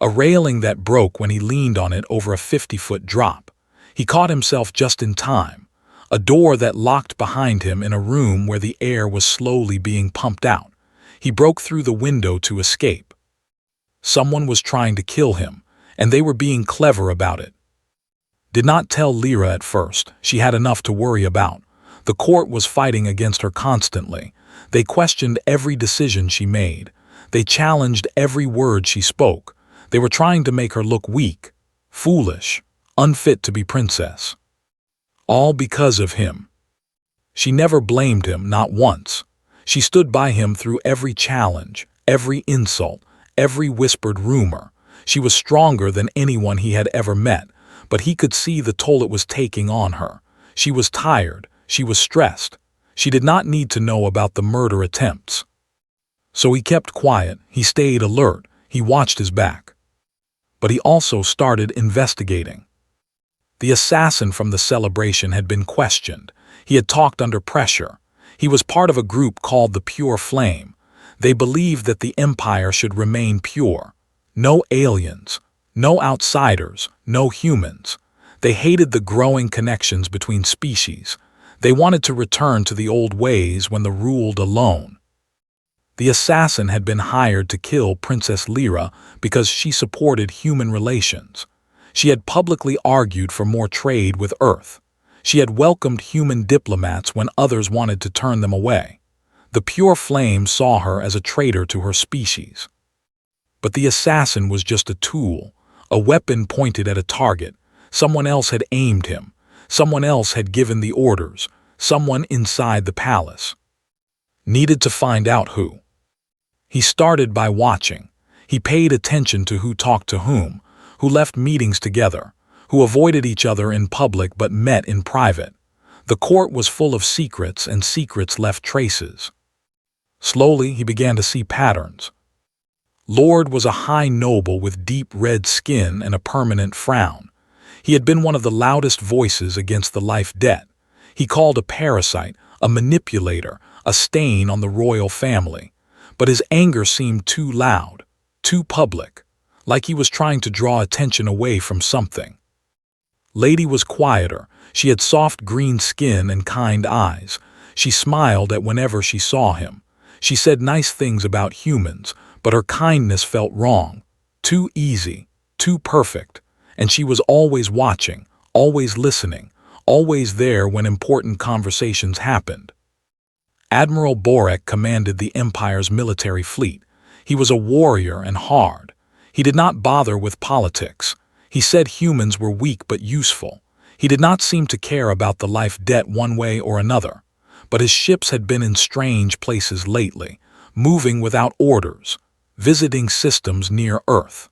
A railing that broke when he leaned on it over a 50-foot drop. He caught himself just in time. A door that locked behind him in a room where the air was slowly being pumped out. He broke through the window to escape. Someone was trying to kill him, and they were being clever about it. Did not tell Lyra at first. She had enough to worry about. The court was fighting against her constantly. They questioned every decision she made. They challenged every word she spoke. They were trying to make her look weak, foolish, unfit to be princess. All because of him. She never blamed him, not once. She stood by him through every challenge, every insult, every whispered rumor. She was stronger than anyone he had ever met, but he could see the toll it was taking on her. She was tired. She was stressed. She did not need to know about the murder attempts. So he kept quiet. He stayed alert. He watched his back. But he also started investigating. The assassin from the celebration had been questioned. He had talked under pressure. He was part of a group called the Pure Flame. They believed that the empire should remain pure. No aliens, no outsiders, no humans. They hated the growing connections between species. They wanted to return to the old ways when they ruled alone. The assassin had been hired to kill Princess Lyra because she supported human relations. She had publicly argued for more trade with Earth. She had welcomed human diplomats when others wanted to turn them away. The Pure Flame saw her as a traitor to her species. But the assassin was just a tool, a weapon pointed at a target. Someone else had aimed him. Someone else had given the orders. Someone inside the palace. Needed to find out who. He started by watching. He paid attention to who talked to whom, who left meetings together, who avoided each other in public but met in private. The court was full of secrets, and secrets left traces. Slowly, he began to see patterns. Lord was a high noble with deep red skin and a permanent frown. He had been one of the loudest voices against the life debt. He called a parasite, a manipulator, a stain on the royal family. But his anger seemed too loud, too public, like he was trying to draw attention away from something. Lady was quieter. She had soft green skin and kind eyes. She smiled at whenever she saw him. She said nice things about humans, but her kindness felt wrong, too easy, too perfect, and she was always watching, always listening, always there when important conversations happened. Admiral Borek commanded the Empire's military fleet. He was a warrior and hard. He did not bother with politics. He said humans were weak but useful. He did not seem to care about the life debt one way or another. But his ships had been in strange places lately, moving without orders, visiting systems near Earth.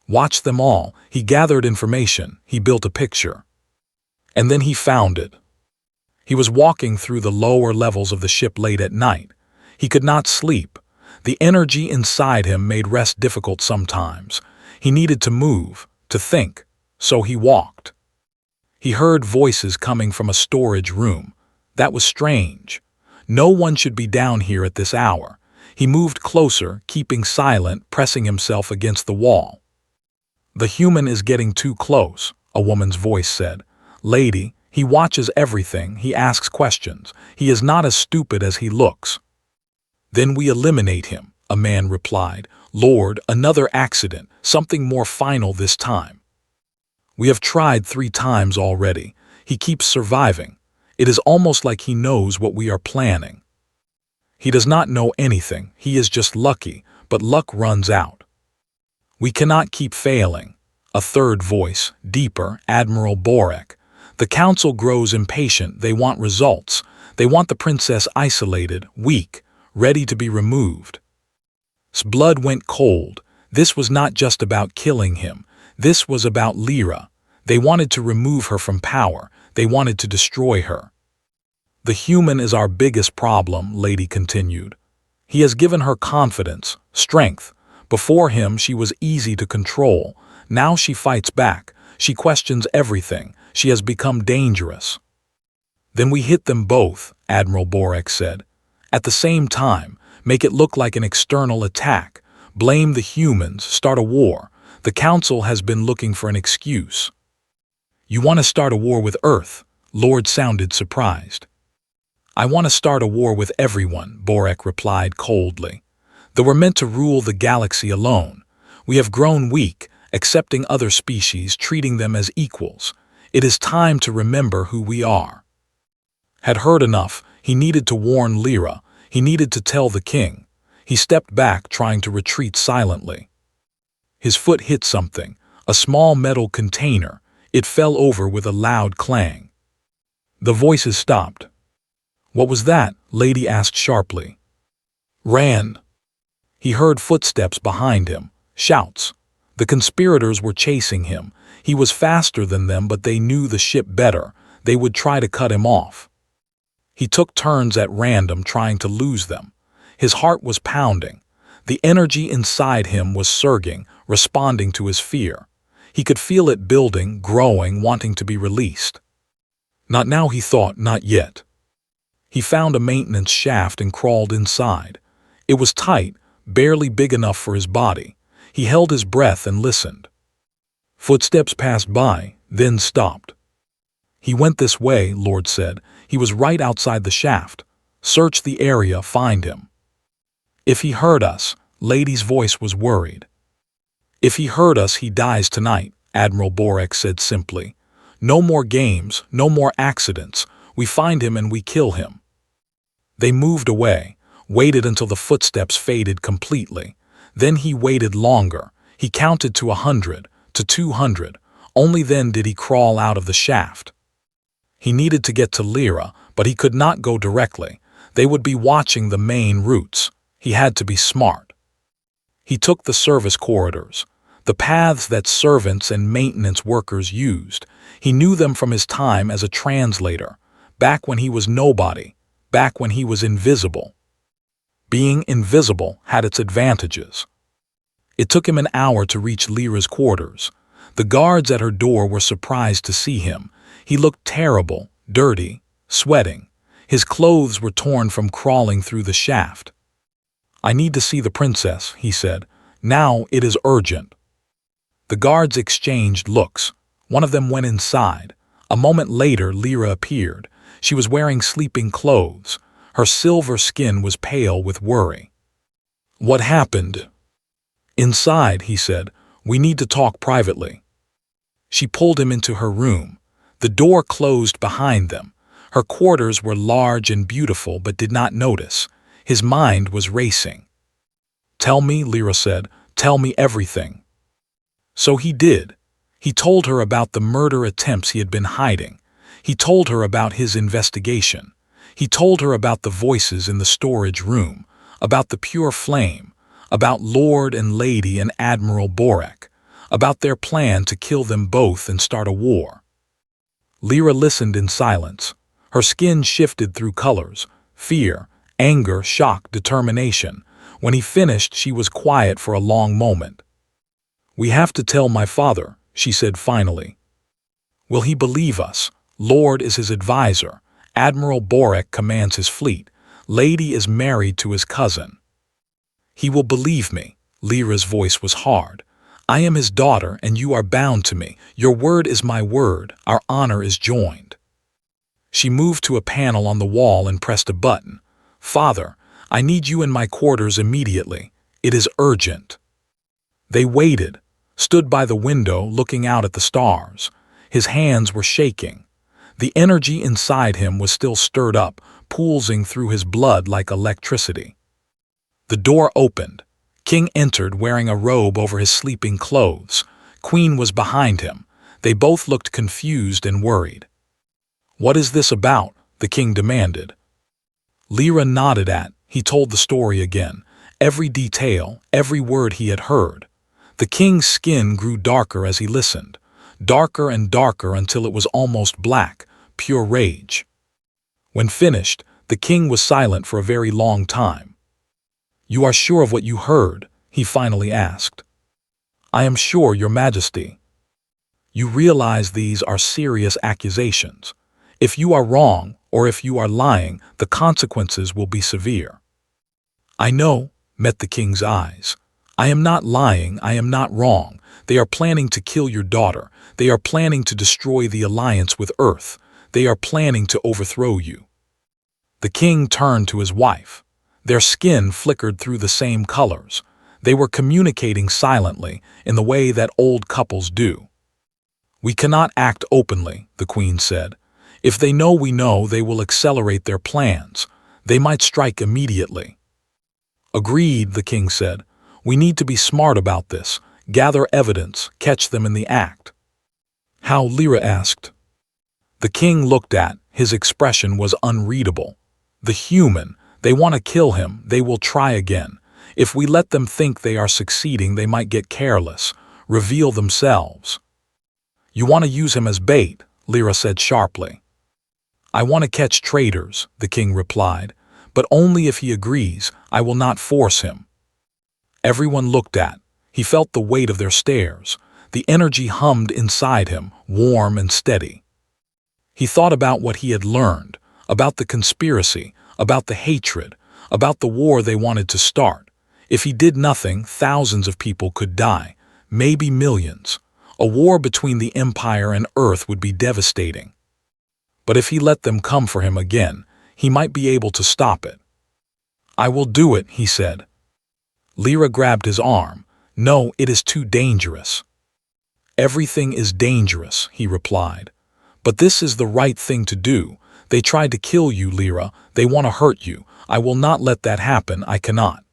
Watched them all. He gathered information. He built a picture. And then he found it. He was walking through the lower levels of the ship late at night. He could not sleep. The energy inside him made rest difficult sometimes. He needed to move, to think, so he walked. He heard voices coming from a storage room. That was strange. No one should be down here at this hour. He moved closer, keeping silent, pressing himself against the wall. "The human is getting too close," a woman's voice said. "Lady, he watches everything, he asks questions. He is not as stupid as he looks." "Then we eliminate him," a man replied. "Lord, another accident, something more final this time." "We have tried 3 times already. He keeps surviving. It is almost like he knows what we are planning." "He does not know anything. He is just lucky, but luck runs out." "We cannot keep failing." A third voice, deeper, Admiral Borek. "The council grows impatient. They want results. They want the princess isolated, weak, ready to be removed." Blood went cold. This was not just about killing him. This was about Lyra. They wanted to remove her from power. They wanted to destroy her. "The human is our biggest problem," Lady continued. "He has given her confidence, strength. Before him she was easy to control. Now she fights back. She questions everything. She has become dangerous." "Then we hit them both," Admiral Borek said. "At the same time, make it look like an external attack. Blame the humans, start a war. The council has been looking for an excuse." "You want to start a war with Earth?" Lord sounded surprised. "I want to start a war with everyone," Borek replied coldly. "Though we're meant to rule the galaxy alone. We have grown weak, accepting other species, treating them as equals. It is time to remember who we are." Had heard enough. He needed to warn Lyra. He needed to tell the king. He stepped back, trying to retreat silently. His foot hit something, a small metal container. It fell over with a loud clang. The voices stopped. "What was that?" Lady asked sharply. "Ran." He heard footsteps behind him, shouts. The conspirators were chasing him. He was faster than them, but they knew the ship better. They would try to cut him off. He took turns at random, trying to lose them. His heart was pounding. The energy inside him was surging, responding to his fear. He could feel it building, growing, wanting to be released. Not now, he thought, not yet. He found a maintenance shaft and crawled inside. It was tight, barely big enough for his body. He held his breath and listened. Footsteps passed by, then stopped. "He went this way," Lord said. "He was right outside the shaft. Search the area, find him." "If he heard us," Lady's voice was worried. "If he heard us, he dies tonight," Admiral Borek said simply. "No more games, no more accidents. We find him and we kill him." They moved away, waited until the footsteps faded completely. Then he waited longer. He counted to 100, to 200. Only then did he crawl out of the shaft. He needed to get to Lyra, but he could not go directly. They would be watching the main routes. He had to be smart. He took the service corridors, the paths that servants and maintenance workers used. He knew them from his time as a translator, back when he was nobody, back when he was invisible. Being invisible had its advantages. It took him an hour to reach Lyra's quarters. The guards at her door were surprised to see him. He looked terrible, dirty, sweating. His clothes were torn from crawling through the shaft. "I need to see the princess," he said. "Now it is urgent." The guards exchanged looks. One of them went inside. A moment later, Lyra appeared. She was wearing sleeping clothes. Her silver skin was pale with worry. "What happened?" "Inside," he said. "We need to talk privately." She pulled him into her room. The door closed behind them. Her quarters were large and beautiful but did not notice. His mind was racing. "Tell me," Lyra said. "Tell me everything." So he did. He told her about the murder attempts he had been hiding. He told her about his investigation. He told her about the voices in the storage room, about the pure flame, about Lord and Lady and Admiral Borek, about their plan to kill them both and start a war. Lyra listened in silence. Her skin shifted through colors: fear, anger, shock, determination. When he finished, she was quiet for a long moment. "We have to tell my father," she said finally. "Will he believe us? Lord is his advisor. Admiral Borek commands his fleet. Lady is married to his cousin." "He will believe me." Lyra's voice was hard. "I am his daughter, and you are bound to me. Your word is my word. Our honor is joined." She moved to a panel on the wall and pressed a button. "Father, I need you in my quarters immediately. It is urgent." They waited, stood by the window looking out at the stars. His hands were shaking. The energy inside him was still stirred up, pulsing through his blood like electricity. The door opened. King entered wearing a robe over his sleeping clothes. Queen was behind him. They both looked confused and worried. "What is this about?" the king demanded. Lyra nodded. He told the story again, every detail, every word he had heard. The king's skin grew darker as he listened, darker and darker until it was almost black, pure rage. When finished, the king was silent for a very long time. "You are sure of what you heard?" he finally asked. "I am sure, Your Majesty." "You realize these are serious accusations. If you are wrong, or if you are lying, the consequences will be severe." "I know," met the king's eyes. "I am not lying, I am not wrong. They are planning to kill your daughter. They are planning to destroy the alliance with Earth. They are planning to overthrow you." The king turned to his wife. Their skin flickered through the same colors. They were communicating silently, in the way that old couples do. "We cannot act openly," the queen said. "If they know we know, they will accelerate their plans. They might strike immediately." "Agreed," the king said. "We need to be smart about this, gather evidence, catch them in the act." "How?" Lyra asked. The king looked his expression was unreadable. "The human, they want to kill him, they will try again. If we let them think they are succeeding, they might get careless, reveal themselves." "You want to use him as bait," Lyra said sharply. "I want to catch traitors," the king replied, "but only if he agrees. I will not force him." Everyone looked. He felt the weight of their stares. The energy hummed inside him, warm and steady. He thought about what he had learned, about the conspiracy, about the hatred, about the war they wanted to start. If he did nothing, thousands of people could die, maybe millions. A war between the Empire and Earth would be devastating. But if he let them come for him again, he might be able to stop it. "I will do it," he said. Lyra grabbed his arm. "No, it is too dangerous." "Everything is dangerous," he replied. "But this is the right thing to do. They tried to kill you, Lyra. They want to hurt you. I will not let that happen. I cannot."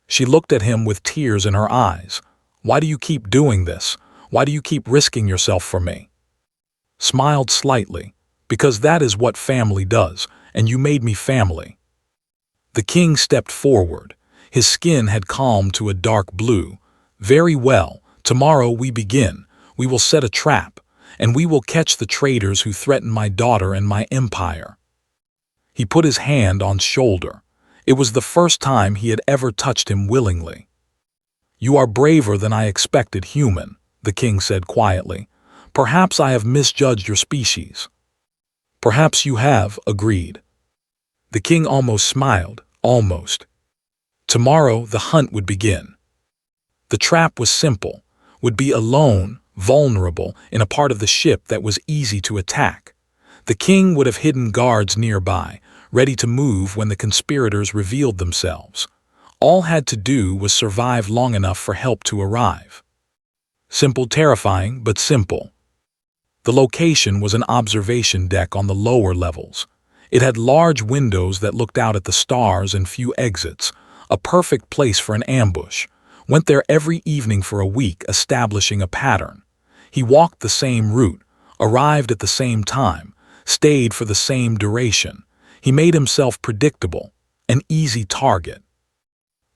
She looked at him with tears in her eyes. "Why do you keep doing this? Why do you keep risking yourself for me?" Smiled slightly. "Because that is what family does, and you made me family." The king stepped forward. His skin had calmed to a dark blue. "Very well, tomorrow we begin. We will set a trap, and we will catch the traitors who threaten my daughter and my empire." He put his hand on his shoulder. It was the first time he had ever touched him willingly. "You are braver than I expected, human," the king said quietly. "Perhaps I have misjudged your species." "Perhaps you have," agreed. The king almost smiled, almost. Tomorrow the hunt would begin. The trap was simple, would be alone, vulnerable, in a part of the ship that was easy to attack. The king would have hidden guards nearby, ready to move when the conspirators revealed themselves. All had to do was survive long enough for help to arrive. Simple, terrifying, but simple. The location was an observation deck on the lower levels. It had large windows that looked out at the stars and few exits, a perfect place for an ambush. Went there every evening for a week, establishing a pattern. He walked the same route, arrived at the same time, stayed for the same duration. He made himself predictable, an easy target.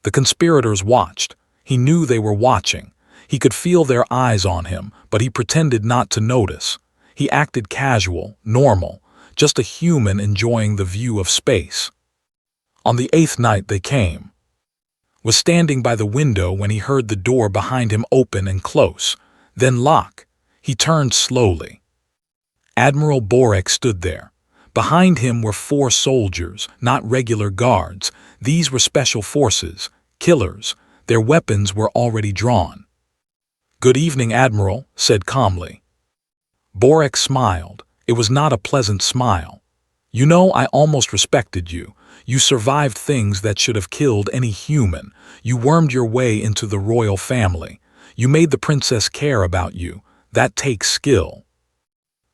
The conspirators watched. He knew they were watching. He could feel their eyes on him, but he pretended not to notice. He acted casual, normal, just a human enjoying the view of space. On the 8th night they came. Was standing by the window when he heard the door behind him open and close, then lock. He turned slowly. Admiral Borek stood there. Behind him were 4 soldiers, not regular guards. These were special forces, killers. Their weapons were already drawn. "Good evening, Admiral," said calmly. Borek smiled. It was not a pleasant smile. "You know, I almost respected you. You survived things that should have killed any human. You wormed your way into the royal family. You made the princess care about you. That takes skill."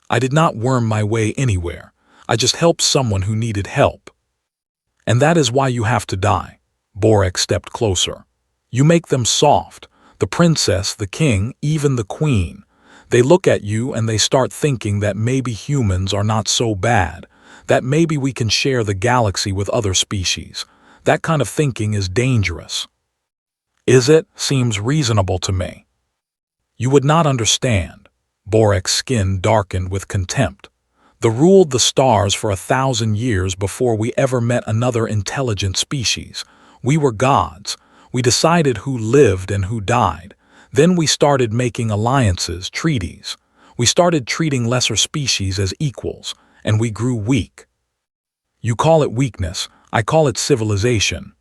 "I did not worm my way anywhere. I just helped someone who needed help." "And that is why you have to die." Borek stepped closer. "You make them soft. The princess, the king, even the queen. They look at you and they start thinking that maybe humans are not so bad, that maybe we can share the galaxy with other species. That kind of thinking is dangerous." "Is it? Seems reasonable to me." "You would not understand." Borek's skin darkened with contempt. "The ruled the stars for 1,000 years before we ever met another intelligent species. We were gods. We decided who lived and who died. Then we started making alliances, treaties. We started treating lesser species as equals, and we grew weak. You call it weakness, I call it civilization."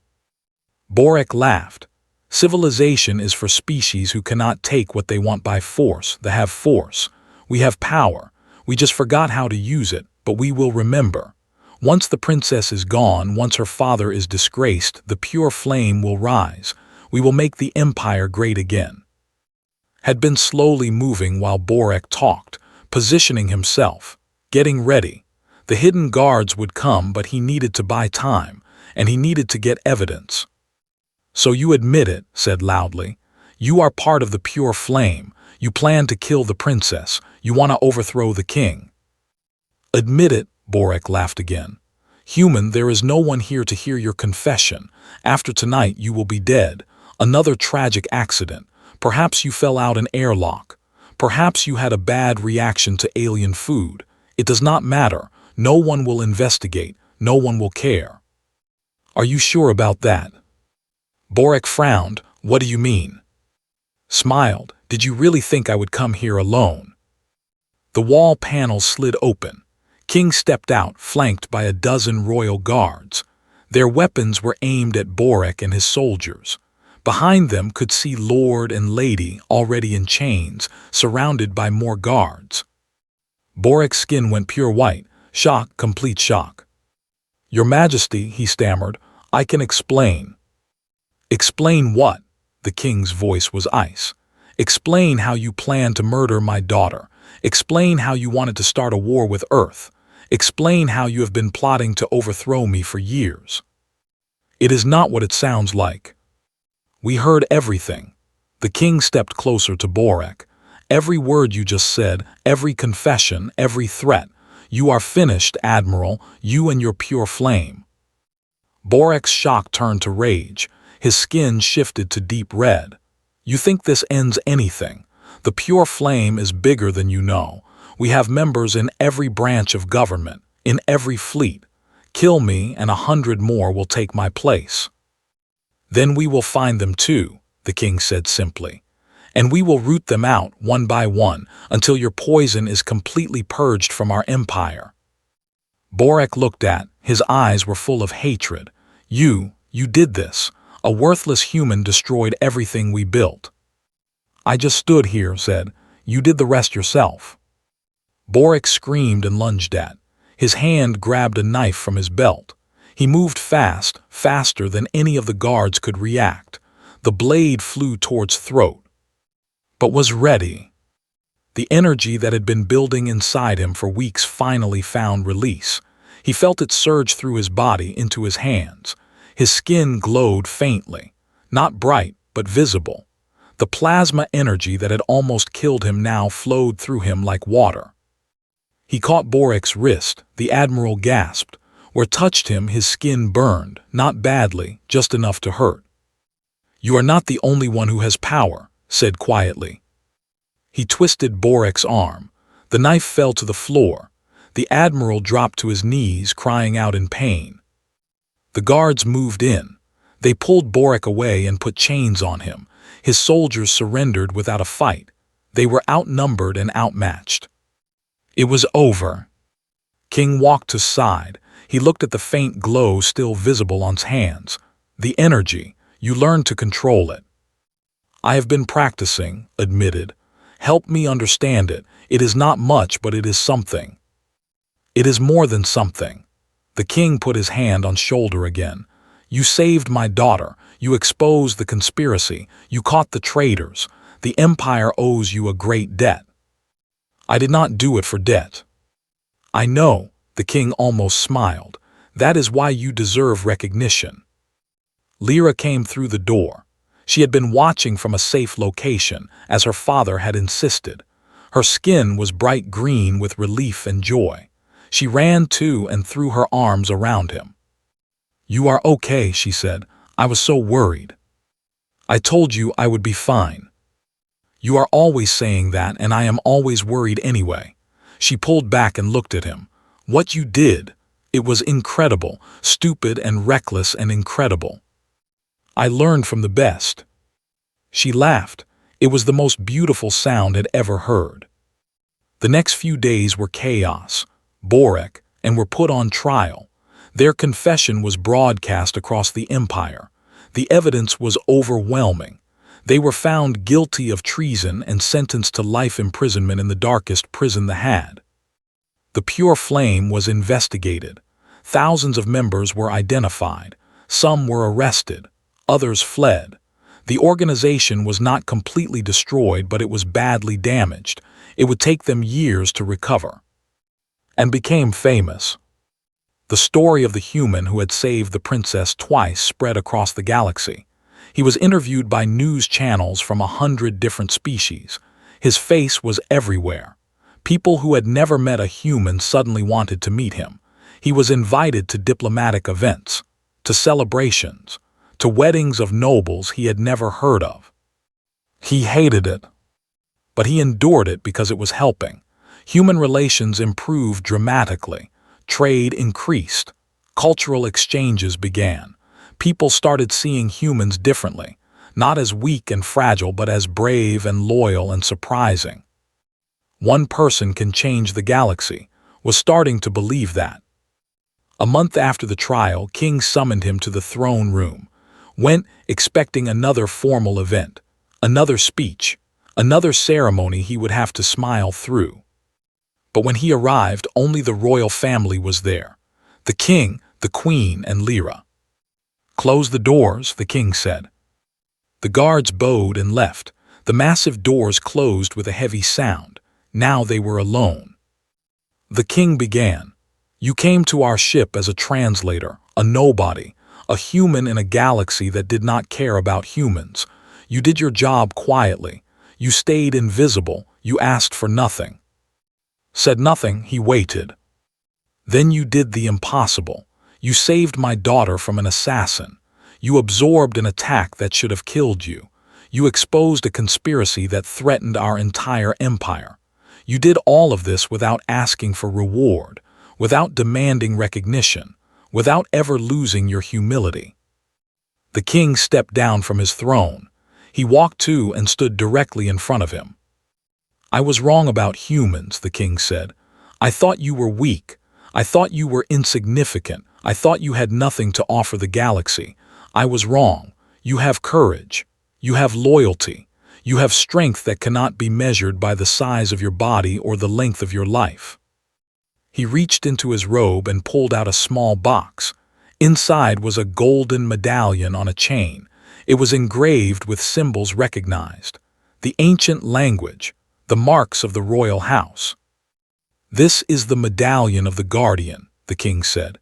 Borek laughed. "Civilization is for species who cannot take what they want by force, that have force. We have power. We just forgot how to use it, but we will remember. Once the princess is gone, once her father is disgraced, the pure flame will rise. We will make the empire great again." Had been slowly moving while Borek talked, positioning himself, getting ready. The hidden guards would come, but he needed to buy time, and he needed to get evidence. "So you admit it," said loudly. "You are part of the pure flame. You plan to kill the princess. You want to overthrow the king." "Admit it," Borek laughed again. "Human, there is no one here to hear your confession. After tonight you will be dead. Another tragic accident. Perhaps you fell out an airlock. Perhaps you had a bad reaction to alien food. It does not matter. No one will investigate. No one will care." "Are you sure about that?" Borek frowned. "What do you mean?" Smiled. "Did you really think I would come here alone?" The wall panels slid open. King stepped out, flanked by a dozen royal guards. Their weapons were aimed at Borek and his soldiers. Behind them could see Lord and Lady, already in chains, surrounded by more guards. Borek's skin went pure white, shock, complete shock. "Your Majesty," he stammered, "I can explain." "Explain what?" The king's voice was ice. "Explain how you planned to murder my daughter. Explain how you wanted to start a war with Earth. Explain how you have been plotting to overthrow me for years." "It is not what it sounds like." "We heard everything." The king stepped closer to Borek. "Every word you just said, every confession, every threat. You are finished, Admiral, you and your pure flame." Borek's shock turned to rage. His skin shifted to deep red. You think this ends anything? The pure flame is bigger than you know. We have members in every branch of government, in every fleet. Kill me and 100 more will take my place. Then we will find them too, the king said simply. And we will root them out one by one until your poison is completely purged from our empire. Borek looked at, his eyes were full of hatred. You did this. A worthless human destroyed everything we built. I just stood here, said. You did the rest yourself. Borek screamed and lunged at. His hand grabbed a knife from his belt. He moved fast, faster than any of the guards could react. The blade flew towards throat, but was ready. The energy that had been building inside him for weeks finally found release. He felt it surge through his body into his hands. His skin glowed faintly, not bright, but visible. The plasma energy that had almost killed him now flowed through him like water. He caught Borek's wrist. The Admiral gasped. Where touched him, his skin burned, not badly, just enough to hurt. You are not the only one who has power, said quietly. He twisted Borek's arm. The knife fell to the floor. The Admiral dropped to his knees, crying out in pain. The guards moved in. They pulled Borek away and put chains on him. His soldiers surrendered without a fight. They were outnumbered and outmatched. It was over. King walked to his side. He looked at the faint glow still visible on his hands. The energy, you learned to control it. I have been practicing, admitted. Help me understand it. It is not much, but it is something. It is more than something. The king put his hand on shoulder again. You saved my daughter. You exposed the conspiracy. You caught the traitors. The empire owes you a great debt. I did not do it for debt. I know, the king almost smiled. That is why you deserve recognition. Lyra came through the door. She had been watching from a safe location, as her father had insisted. Her skin was bright green with relief and joy. She ran to and threw her arms around him. You are okay, she said. I was so worried. I told you I would be fine. You are always saying that, and I am always worried anyway. She pulled back and looked at him. What you did, it was incredible, stupid and reckless and incredible. I learned from the best. She laughed. It was the most beautiful sound had ever heard. The next few days were chaos. Borek, and were put on trial. Their confession was broadcast across the empire. The evidence was overwhelming. They were found guilty of treason and sentenced to life imprisonment in the darkest prison they had. The pure flame was investigated. Thousands of members were identified. Some were arrested. Others fled. The organization was not completely destroyed, but it was badly damaged. It would take them years to recover. And became famous. The story of the human who had saved the princess twice spread across the galaxy. He was interviewed by news channels from 100 different species. His face was everywhere. People who had never met a human suddenly wanted to meet him. He was invited to diplomatic events, to celebrations, to weddings of nobles he had never heard of. He hated it, but he endured it because it was helping. Human relations improved dramatically. Trade increased. Cultural exchanges began. People started seeing humans differently, not as weak and fragile, but as brave and loyal and surprising. One person can change the galaxy, was starting to believe that. A month after the trial, King summoned him to the throne room, went expecting another formal event, another speech, another ceremony he would have to smile through. But when he arrived, only the royal family was there. The king, the queen, and Lyra. Close the doors, the king said. The guards bowed and left. The massive doors closed with a heavy sound. Now they were alone. The king began. You came to our ship as a translator, a nobody, a human in a galaxy that did not care about humans. You did your job quietly. You stayed invisible. You asked for nothing. Said nothing, he waited. Then you did the impossible. You saved my daughter from an assassin. You absorbed an attack that should have killed you. You exposed a conspiracy that threatened our entire empire. You did all of this without asking for reward, without demanding recognition, without ever losing your humility." The king stepped down from his throne. He walked to and stood directly in front of him. "I was wrong about humans," the king said. "I thought you were weak. I thought you were insignificant. I thought you had nothing to offer the galaxy. I was wrong. You have courage. You have loyalty. You have strength that cannot be measured by the size of your body or the length of your life." He reached into his robe and pulled out a small box. Inside was a golden medallion on a chain. It was engraved with symbols recognized. The ancient language, the marks of the royal house. "This is the medallion of the Guardian," the king said.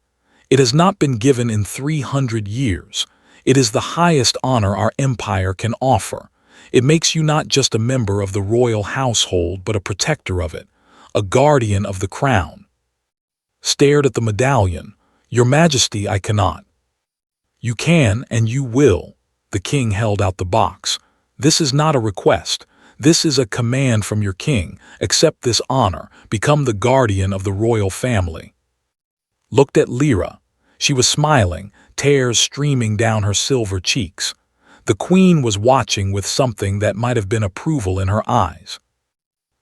"It has not been given in 300 years. It is the highest honor our empire can offer. It makes you not just a member of the royal household, but a protector of it, a guardian of the crown." Stared at the medallion. "Your Majesty, I cannot." "You can and you will." The king held out the box. "This is not a request. This is a command from your king. Accept this honor. Become the guardian of the royal family." Looked at Lyra. She was smiling, tears streaming down her silver cheeks. The queen was watching with something that might have been approval in her eyes.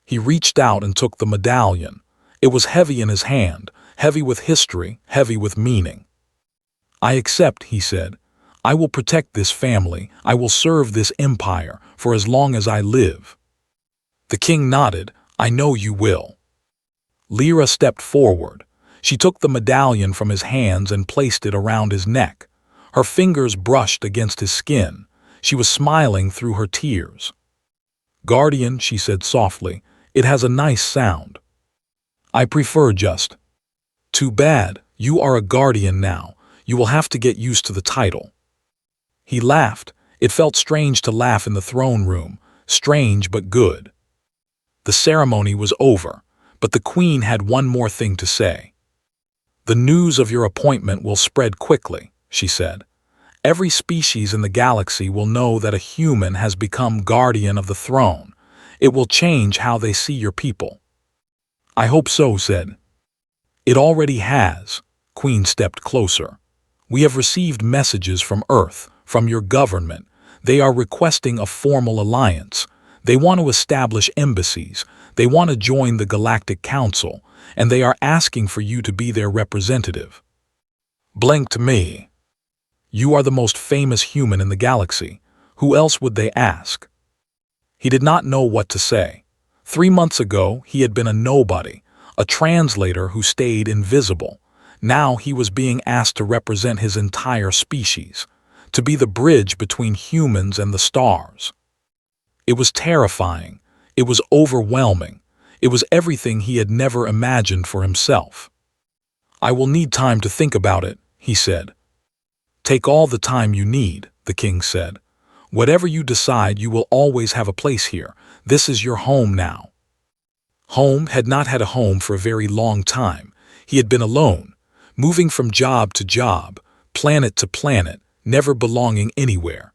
He reached out and took the medallion. It was heavy in his hand, heavy with history, heavy with meaning. "I accept," he said. "I will protect this family. I will serve this empire for as long as I live." The king nodded. "I know you will." Lyra stepped forward. She took the medallion from his hands and placed it around his neck. Her fingers brushed against his skin. She was smiling through her tears. "Guardian," she said softly, "it has a nice sound." "I prefer just." "Too bad. You are a guardian now. You will have to get used to the title." He laughed. It felt strange to laugh in the throne room, strange but good. The ceremony was over, but the queen had one more thing to say. "The news of your appointment will spread quickly," she said. "Every species in the galaxy will know that a human has become guardian of the throne. It will change how they see your people." "I hope so," said. "It already has." Queen stepped closer. "We have received messages from Earth, from your government. They are requesting a formal alliance. They want to establish embassies. They want to join the Galactic Council, and they are asking for you to be their representative." Blinked me. "You are the most famous human in the galaxy. Who else would they ask?" He did not know what to say. 3 months ago, he had been a nobody, a translator who stayed invisible. Now he was being asked to represent his entire species, to be the bridge between humans and the stars. It was terrifying. It was overwhelming. It was everything he had never imagined for himself. "I will need time to think about it," he said. "Take all the time you need," the king said. "Whatever you decide, you will always have a place here. This is your home now." Home had not had a home for a very long time. He had been alone, moving from job to job, planet to planet, never belonging anywhere.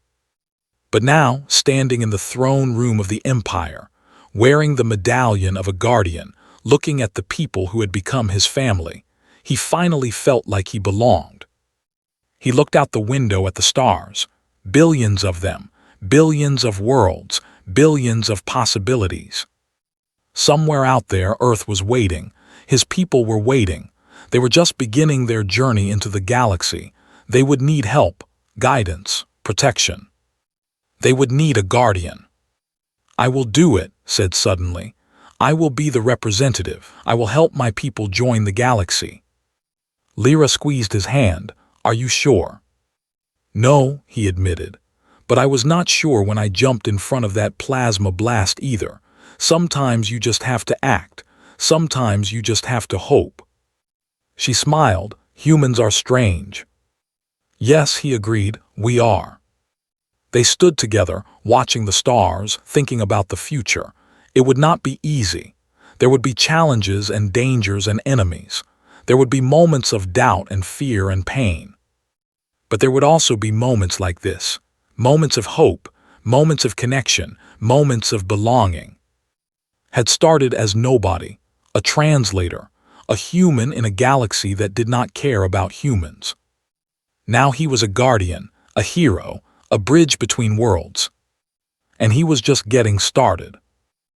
But now, standing in the throne room of the empire, wearing the medallion of a guardian, looking at the people who had become his family, he finally felt like he belonged. He looked out the window at the stars, billions of them, billions of worlds, billions of possibilities. Somewhere out there, Earth was waiting. His people were waiting. They were just beginning their journey into the galaxy. They would need help, guidance, protection. They would need a guardian. "I will do it," said suddenly. "I will be the representative. I will help my people join the galaxy." Lyra squeezed his hand. "Are you sure?" "No," he admitted. "But I was not sure when I jumped in front of that plasma blast either. Sometimes you just have to act. Sometimes you just have to hope." She smiled. "Humans are strange." "Yes," he agreed, "we are." They stood together, watching the stars, thinking about the future. It would not be easy. There would be challenges and dangers and enemies. There would be moments of doubt and fear and pain. But there would also be moments like this. Moments of hope, moments of connection, moments of belonging. Had started as nobody, a translator, a human in a galaxy that did not care about humans. Now he was a guardian, a hero, a bridge between worlds. And he was just getting started.